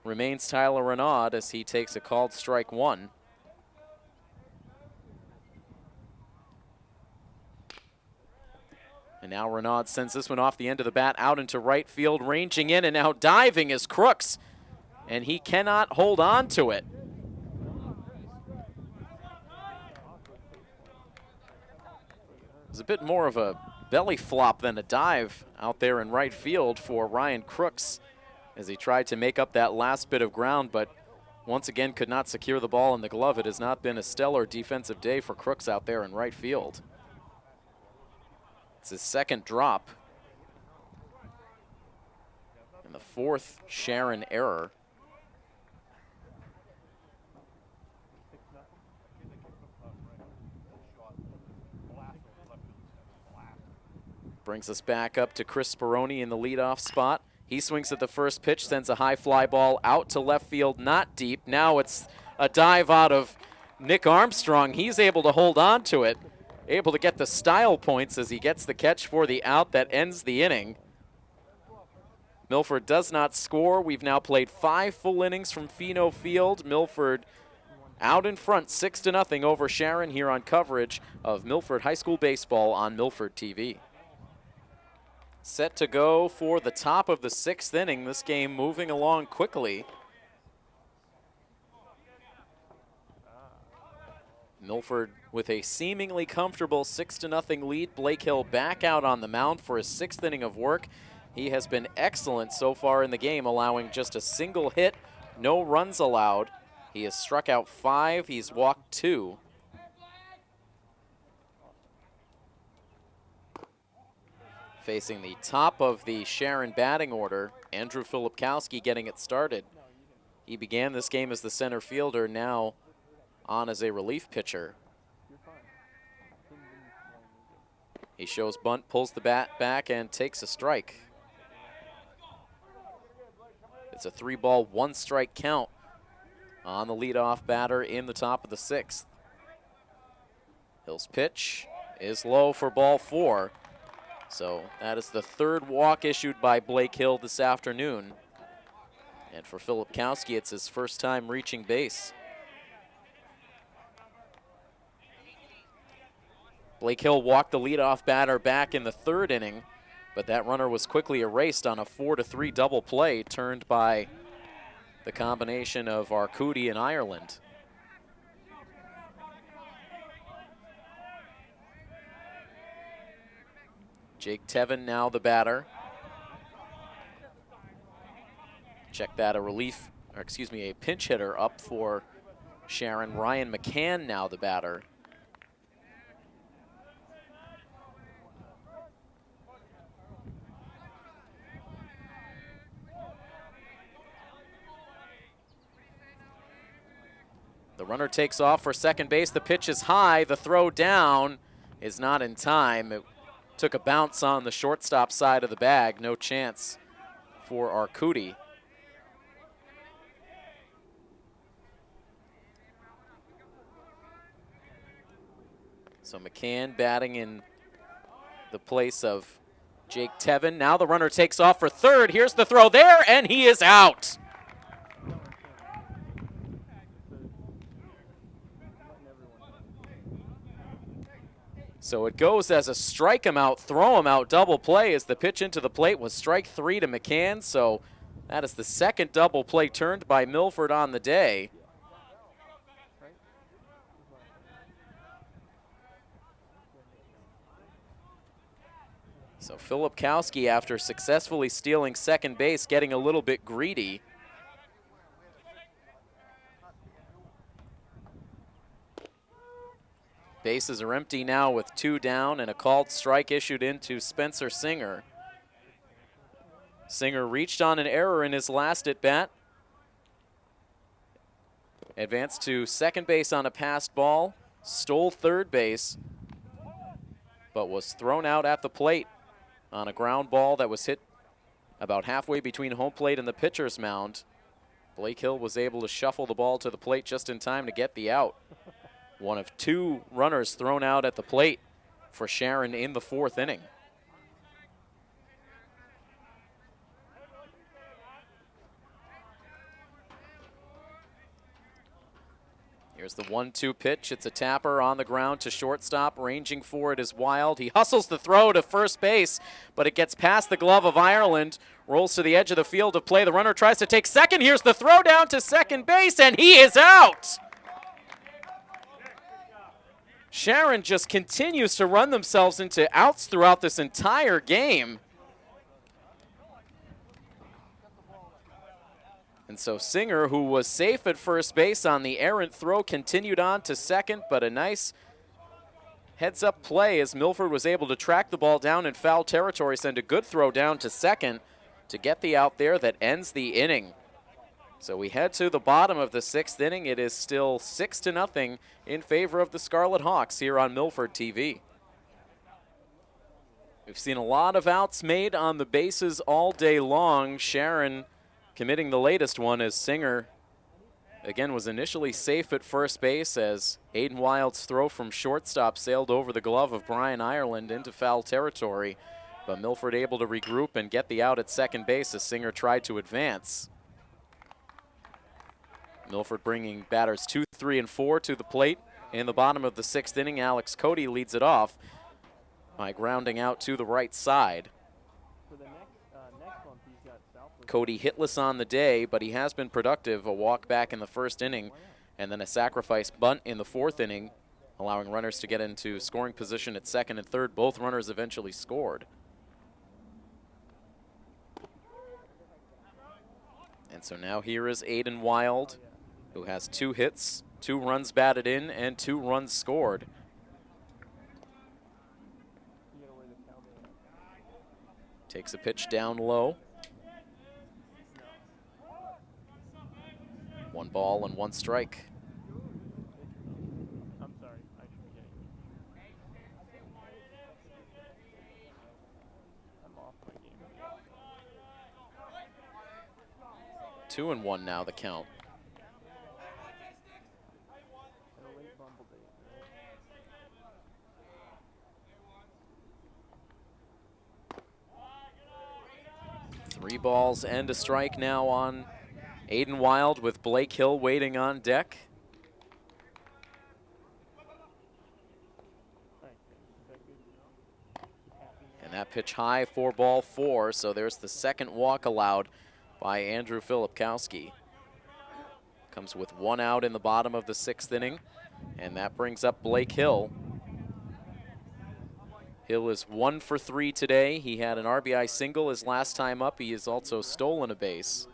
remains Tyler Renaud as he takes a called strike 1. And now Renaud sends this one off the end of the bat out into right field, ranging in, and now diving is Crooks, and he cannot hold on to it. It was a bit more of a belly flop than a dive out there in right field for Ryan Crooks as he tried to make up that last bit of ground, but once again could not secure the ball in the glove. It has not been a stellar defensive day for Crooks out there in right field. It's his 2nd drop. And the 4th Sharon error. Brings us back up to Chris Speroni in the leadoff spot. He swings at the first pitch, sends a high fly ball out to left field, not deep. Now it's a dive out of Nick Armstrong. He's able to hold on to it, able to get the style points as he gets the catch for the out that ends the inning. Milford does not score. We've now played 5 full innings from Pheno Field. Milford out in front 6-0 over Sharon here on coverage of Milford High School baseball on Milford TV. Set to go for the top of the 6th inning. This game moving along quickly. Milford with a seemingly comfortable 6-0 lead. Blake Hill back out on the mound for his 6th inning of work. He has been excellent so far in the game, allowing just a single hit, no runs allowed. He has struck out 5, he's walked 2. Facing the top of the Sharon batting order, Andrew Filipkowski getting it started. He began this game as the center fielder, now on as a relief pitcher. He shows bunt, pulls the bat back, and takes a strike. It's a 3-ball, 1-strike count on the leadoff batter in the top of the 6th. Hill's pitch is low for ball 4. So that is the 3rd walk issued by Blake Hill this afternoon. And for Filipkowski, it's his first time reaching base. Blake Hill walked the leadoff batter back in the 3rd inning, but that runner was quickly erased on a 4-3 double play turned by the combination of Arcudi and Ireland. Jake Tevin now the batter. Check that, a pinch hitter up for Sharon. Ryan McCann now the batter. The runner takes off for second base. The pitch is high. The throw down is not in time. It took a bounce on the shortstop side of the bag. No chance for Arcudi. So McCann batting in the place of Jake Tevin. Now the runner takes off for third. Here's the throw there, and he is out. So it goes as a strike him out, throw him out double play as the pitch into the plate was strike 3 to McCann. So that is the 2nd double play turned by Milford on the day. So Filipkowski, after successfully stealing second base, getting a little bit greedy. Bases are empty now with 2 down and a called strike issued into Spencer Singer. Singer reached on an error in his last at bat. Advanced to second base on a passed ball, stole third base, but was thrown out at the plate on a ground ball that was hit about halfway between home plate and the pitcher's mound. Blake Hill was able to shuffle the ball to the plate just in time to get the out. One of 2 runners thrown out at the plate for Sharon in the 4th inning. Here's the 1-2 pitch. It's a tapper on the ground to shortstop. Ranging for it is Wild. He hustles the throw to first base, but it gets past the glove of Ireland. Rolls to the edge of the field of play. The runner tries to take second. Here's the throw down to second base, and he is out. Sharon just continues to run themselves into outs throughout this entire game. And so Singer, who was safe at first base on the errant throw, continued on to second, but a nice heads-up play as Milford was able to track the ball down in foul territory, send a good throw down to second to get the out there that ends the inning. So we head to the bottom of the 6th inning. It is still 6-0 in favor of the Scarlet Hawks here on Milford TV. We've seen a lot of outs made on the bases all day long. Sharon committing the latest one as Singer, again, was initially safe at first base as Aiden Wild's throw from shortstop sailed over the glove of Brian Ireland into foul territory. But Milford able to regroup and get the out at second base as Singer tried to advance. Milford bringing batters 2, 3, and 4 to the plate. In the bottom of the 6th inning, Alex Cody leads it off by grounding out to the right side. For the next month, he's got Southwood. Cody hitless on the day, but he has been productive. A walk back in the 1st inning, and then a sacrifice bunt in the 4th inning, allowing runners to get into scoring position at 2nd and 3rd. Both runners eventually scored. And so now here is Aiden Wild, who has 2 hits, 2 runs batted in, and 2 runs scored. Takes a pitch down low. 1 ball and 1 strike. I'm sorry, I should get it. I'm off my game. 2-1 now the count. And a late bumble date. 3 balls and a strike now on Aiden Wild, with Blake Hill waiting on deck. And that pitch high for ball 4, so there's the 2nd walk allowed by Andrew Filipkowski. Comes with 1 out in the bottom of the 6th inning, and that brings up Blake Hill. Hill is 1 for 3 today. He had an RBI single his last time up. He has also stolen a base.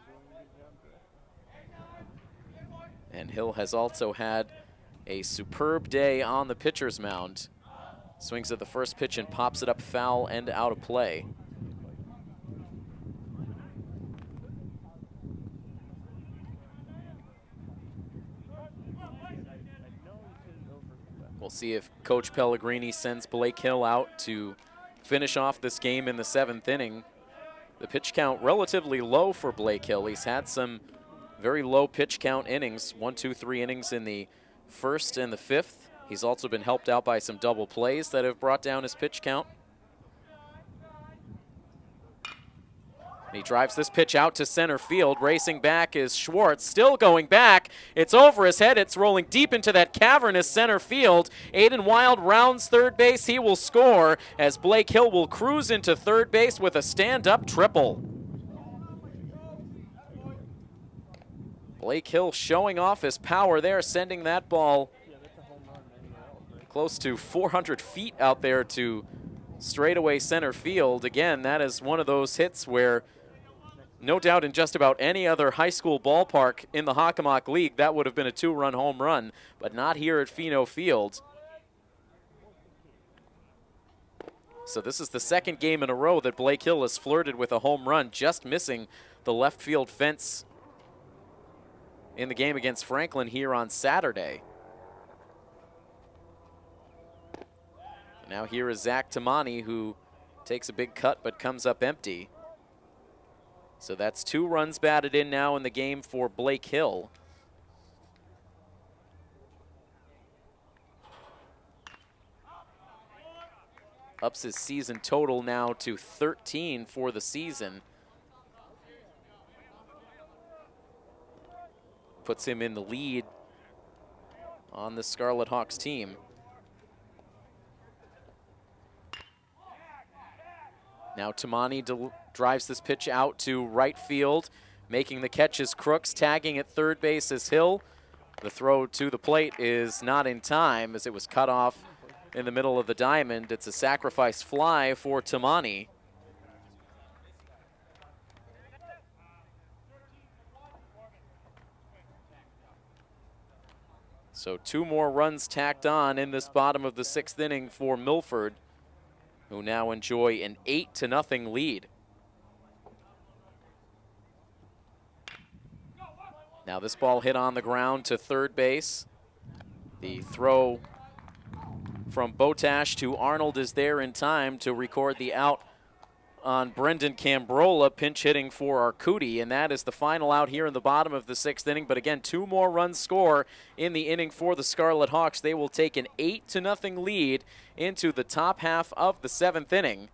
And Hill has also had a superb day on the pitcher's mound. Swings at the first pitch and pops it up foul and out of play. We'll see if Coach Pellegrini sends Blake Hill out to finish off this game in the 7th inning. The pitch count relatively low for Blake Hill. He's had some very low pitch count innings, 1, 2, 3 innings in the 1st and the 5th. He's also been helped out by some double plays that have brought down his pitch count. And he drives this pitch out to center field. Racing back is Schwartz, still going back. It's over his head. It's rolling deep into that cavernous center field. Aiden Wild rounds third base. He will score as Blake Hill will cruise into third base with a stand-up triple. Blake Hill showing off his power there, sending that ball close to 400 feet out there to straightaway center field. Again, that is one of those hits where no doubt in just about any other high school ballpark in the Hockomock League, that would have been a 2-run home run, but not here at Pheno Field. So this is the 2nd game in a row that Blake Hill has flirted with a home run, just missing the left field fence in the game against Franklin here on Saturday. Now here is Zach Tamani, who takes a big cut but comes up empty. So that's 2 runs batted in now in the game for Blake Hill. Ups his season total now to 13 for the season. Puts him in the lead on the Scarlet Hawks team. Now Tamani drives this pitch out to right field. Making the catch is Crooks. Tagging at third base is Hill. The throw to the plate is not in time as it was cut off in the middle of the diamond. It's a sacrifice fly for Tamani. So 2 more runs tacked on in this bottom of the 6th inning for Milford, who now enjoy an 8-0 lead. Now this ball hit on the ground to third base. The throw from Botash to Arnold is there in time to record the out on Brendan Cambrola, pinch hitting for Arcudi, and that is the final out here in the bottom of the 6th inning. But again, 2 more runs score in the inning for the Scarlet Hawks. They will take an 8-0 lead into the top half of the 7th inning.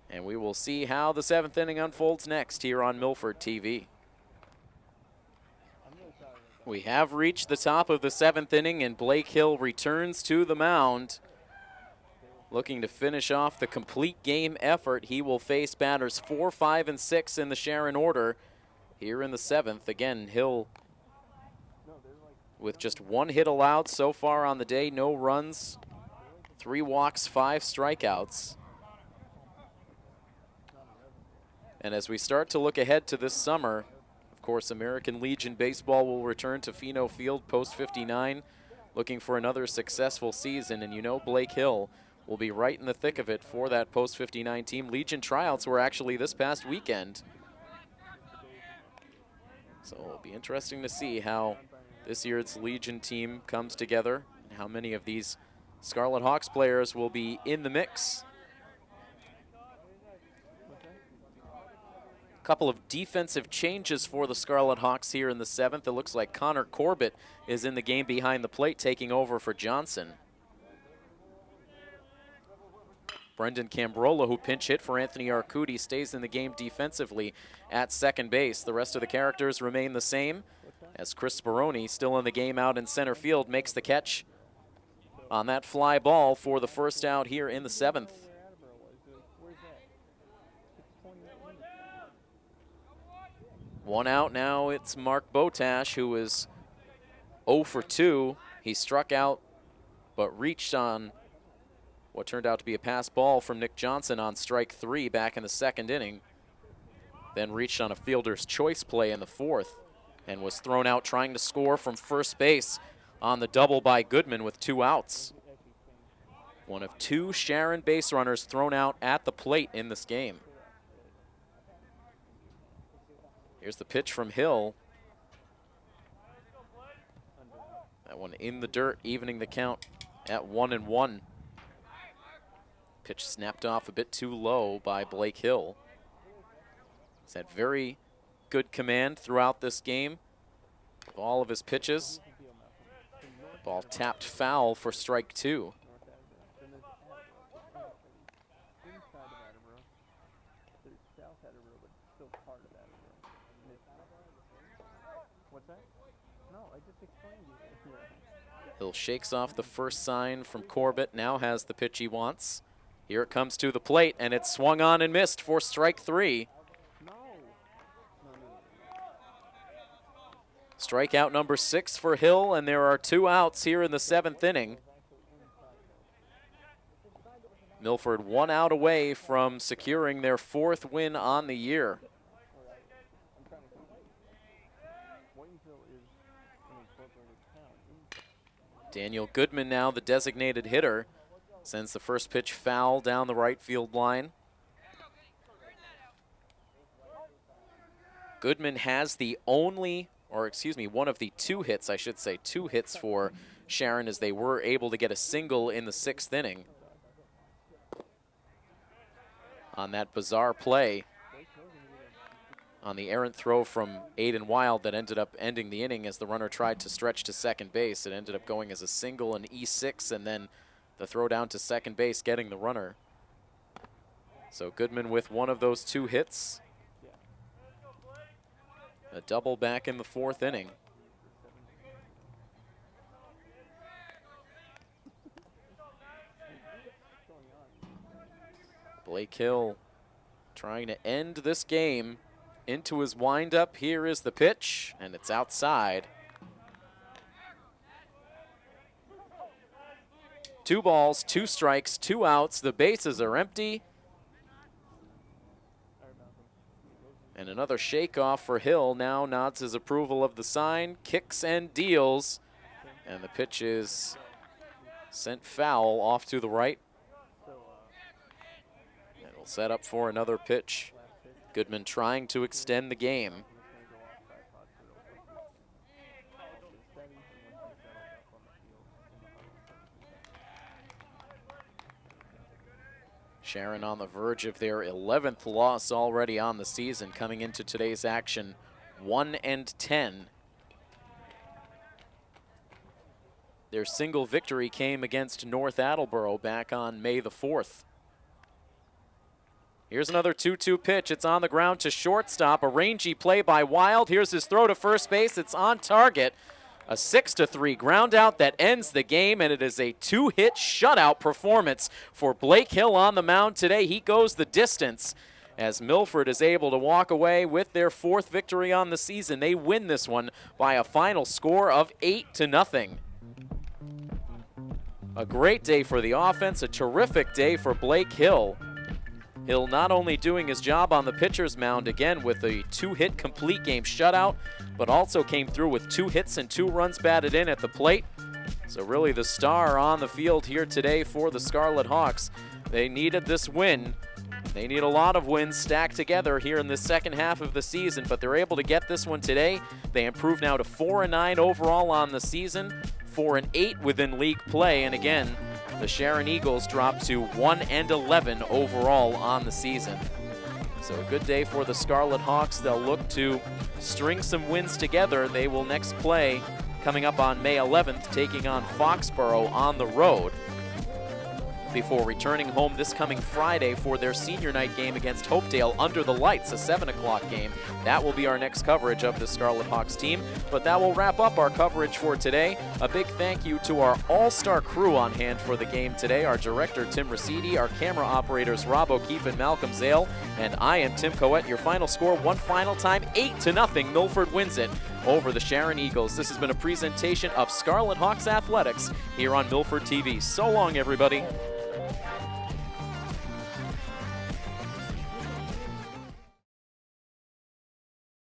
And we will see how the 7th inning unfolds next here on Milford TV. We have reached the top of the 7th inning, and Blake Hill returns to the mound. Looking to finish off the complete game effort. He will face batters 4, 5, and 6 in the Sharon order here in the 7th. Again, Hill with just 1 hit allowed so far on the day, no runs, 3 walks, 5 strikeouts. And as we start to look ahead to this summer, of course, American Legion Baseball will return to Pheno Field post 59, looking for another successful season. And you know Blake Hill will be right in the thick of it for that post 59 team. Legion tryouts were actually this past weekend. So it'll be interesting to see how this year's Legion team comes together and how many of these Scarlet Hawks players will be in the mix. A couple of defensive changes for the Scarlet Hawks here in the 7th. It looks like Connor Corbett is in the game behind the plate, taking over for Johnson. Brendan Cambrola, who pinch hit for Anthony Arcudi, stays in the game defensively at 2nd base. The rest of the characters remain the same, as Chris Speroni, still in the game out in center field, makes the catch on that fly ball for the first out here in the 7th. One out now, it's Mark Botash, who is 0 for 2. He struck out, but reached on what turned out to be a pass ball from Nick Johnson on strike 3 back in the 2nd inning. Then reached on a fielder's choice play in the 4th and was thrown out trying to score from first base on the double by Goodman with 2 outs. One of 2 Sharon base runners thrown out at the plate in this game. Here's the pitch from Hill. That one in the dirt, evening the count at 1-1. Pitch snapped off a bit too low by Blake Hill. He's had very good command throughout this game of all of his pitches. Ball tapped foul for strike 2. Hill shakes off the first sign from Corbett, now has the pitch he wants. Here it comes to the plate, and it's swung on and missed for strike 3. Strikeout number 6 for Hill, and there are 2 outs here in the 7th inning. Milford 1 out away from securing their 4th win on the year. Daniel Goodman now the designated hitter. Sends the first pitch foul down the right field line. Goodman has the only, or excuse me, one of the 2 hits, I should say, 2 hits for Sharon, as they were able to get a single in the 6th inning on that bizarre play on the errant throw from Aiden Wild that ended up ending the inning as the runner tried to stretch to 2nd base. It ended up going as a single in E6, and then the throw down to 2nd base getting the runner. So Goodman with one of those 2 hits. A double back in the 4th inning. Blake Hill trying to end this game into his windup. Here is the pitch, and it's outside. 2 balls, 2 strikes, 2 outs. The bases are empty. And another shake-off for Hill. Now nods his approval of the sign, kicks and deals. And the pitch is sent foul off to the right. And we'll set up for another pitch. Goodman trying to extend the game. Sharon on the verge of their 11th loss already on the season, coming into today's action 1-10. Their single victory came against North Attleboro back on May the 4th. Here's another 2-2 pitch. It's on the ground to shortstop. A rangy play by Wild. Here's his throw to first base. It's on target. A 6-3 ground out that ends the game, and it is a 2-hit shutout performance for Blake Hill on the mound today. He goes the distance as Milford is able to walk away with their 4th victory on the season. They win this one by a final score of 8-0. A great day for the offense, a terrific day for Blake Hill. Hill not only doing his job on the pitcher's mound again with a 2-hit complete game shutout, but also came through with 2 hits and 2 runs batted in at the plate. So really the star on the field here today for the Scarlet Hawks. They needed this win. They need a lot of wins stacked together here in the second half of the season, but they're able to get this one today. They improve now to 4-9 overall on the season, 4-8 within league play, and again, the Sharon Eagles drop to 1-11 overall on the season. So a good day for the Scarlet Hawks. They'll look to string some wins together. They will next play coming up on May 11th, taking on Foxborough on the road, before returning home this coming Friday for their senior night game against Hopedale under the lights, a 7 o'clock game. That will be our next coverage of the Scarlet Hawks team, but that will wrap up our coverage for today. A big thank you to our all-star crew on hand for the game today, our director Tim Raciti, our camera operators Rob O'Keefe and Malcolm Zale, and I am Tim Coette. Your final score one final time, 8-0. Milford wins it over the Sharon Eagles. This has been a presentation of Scarlet Hawks Athletics here on Milford TV. So long, everybody.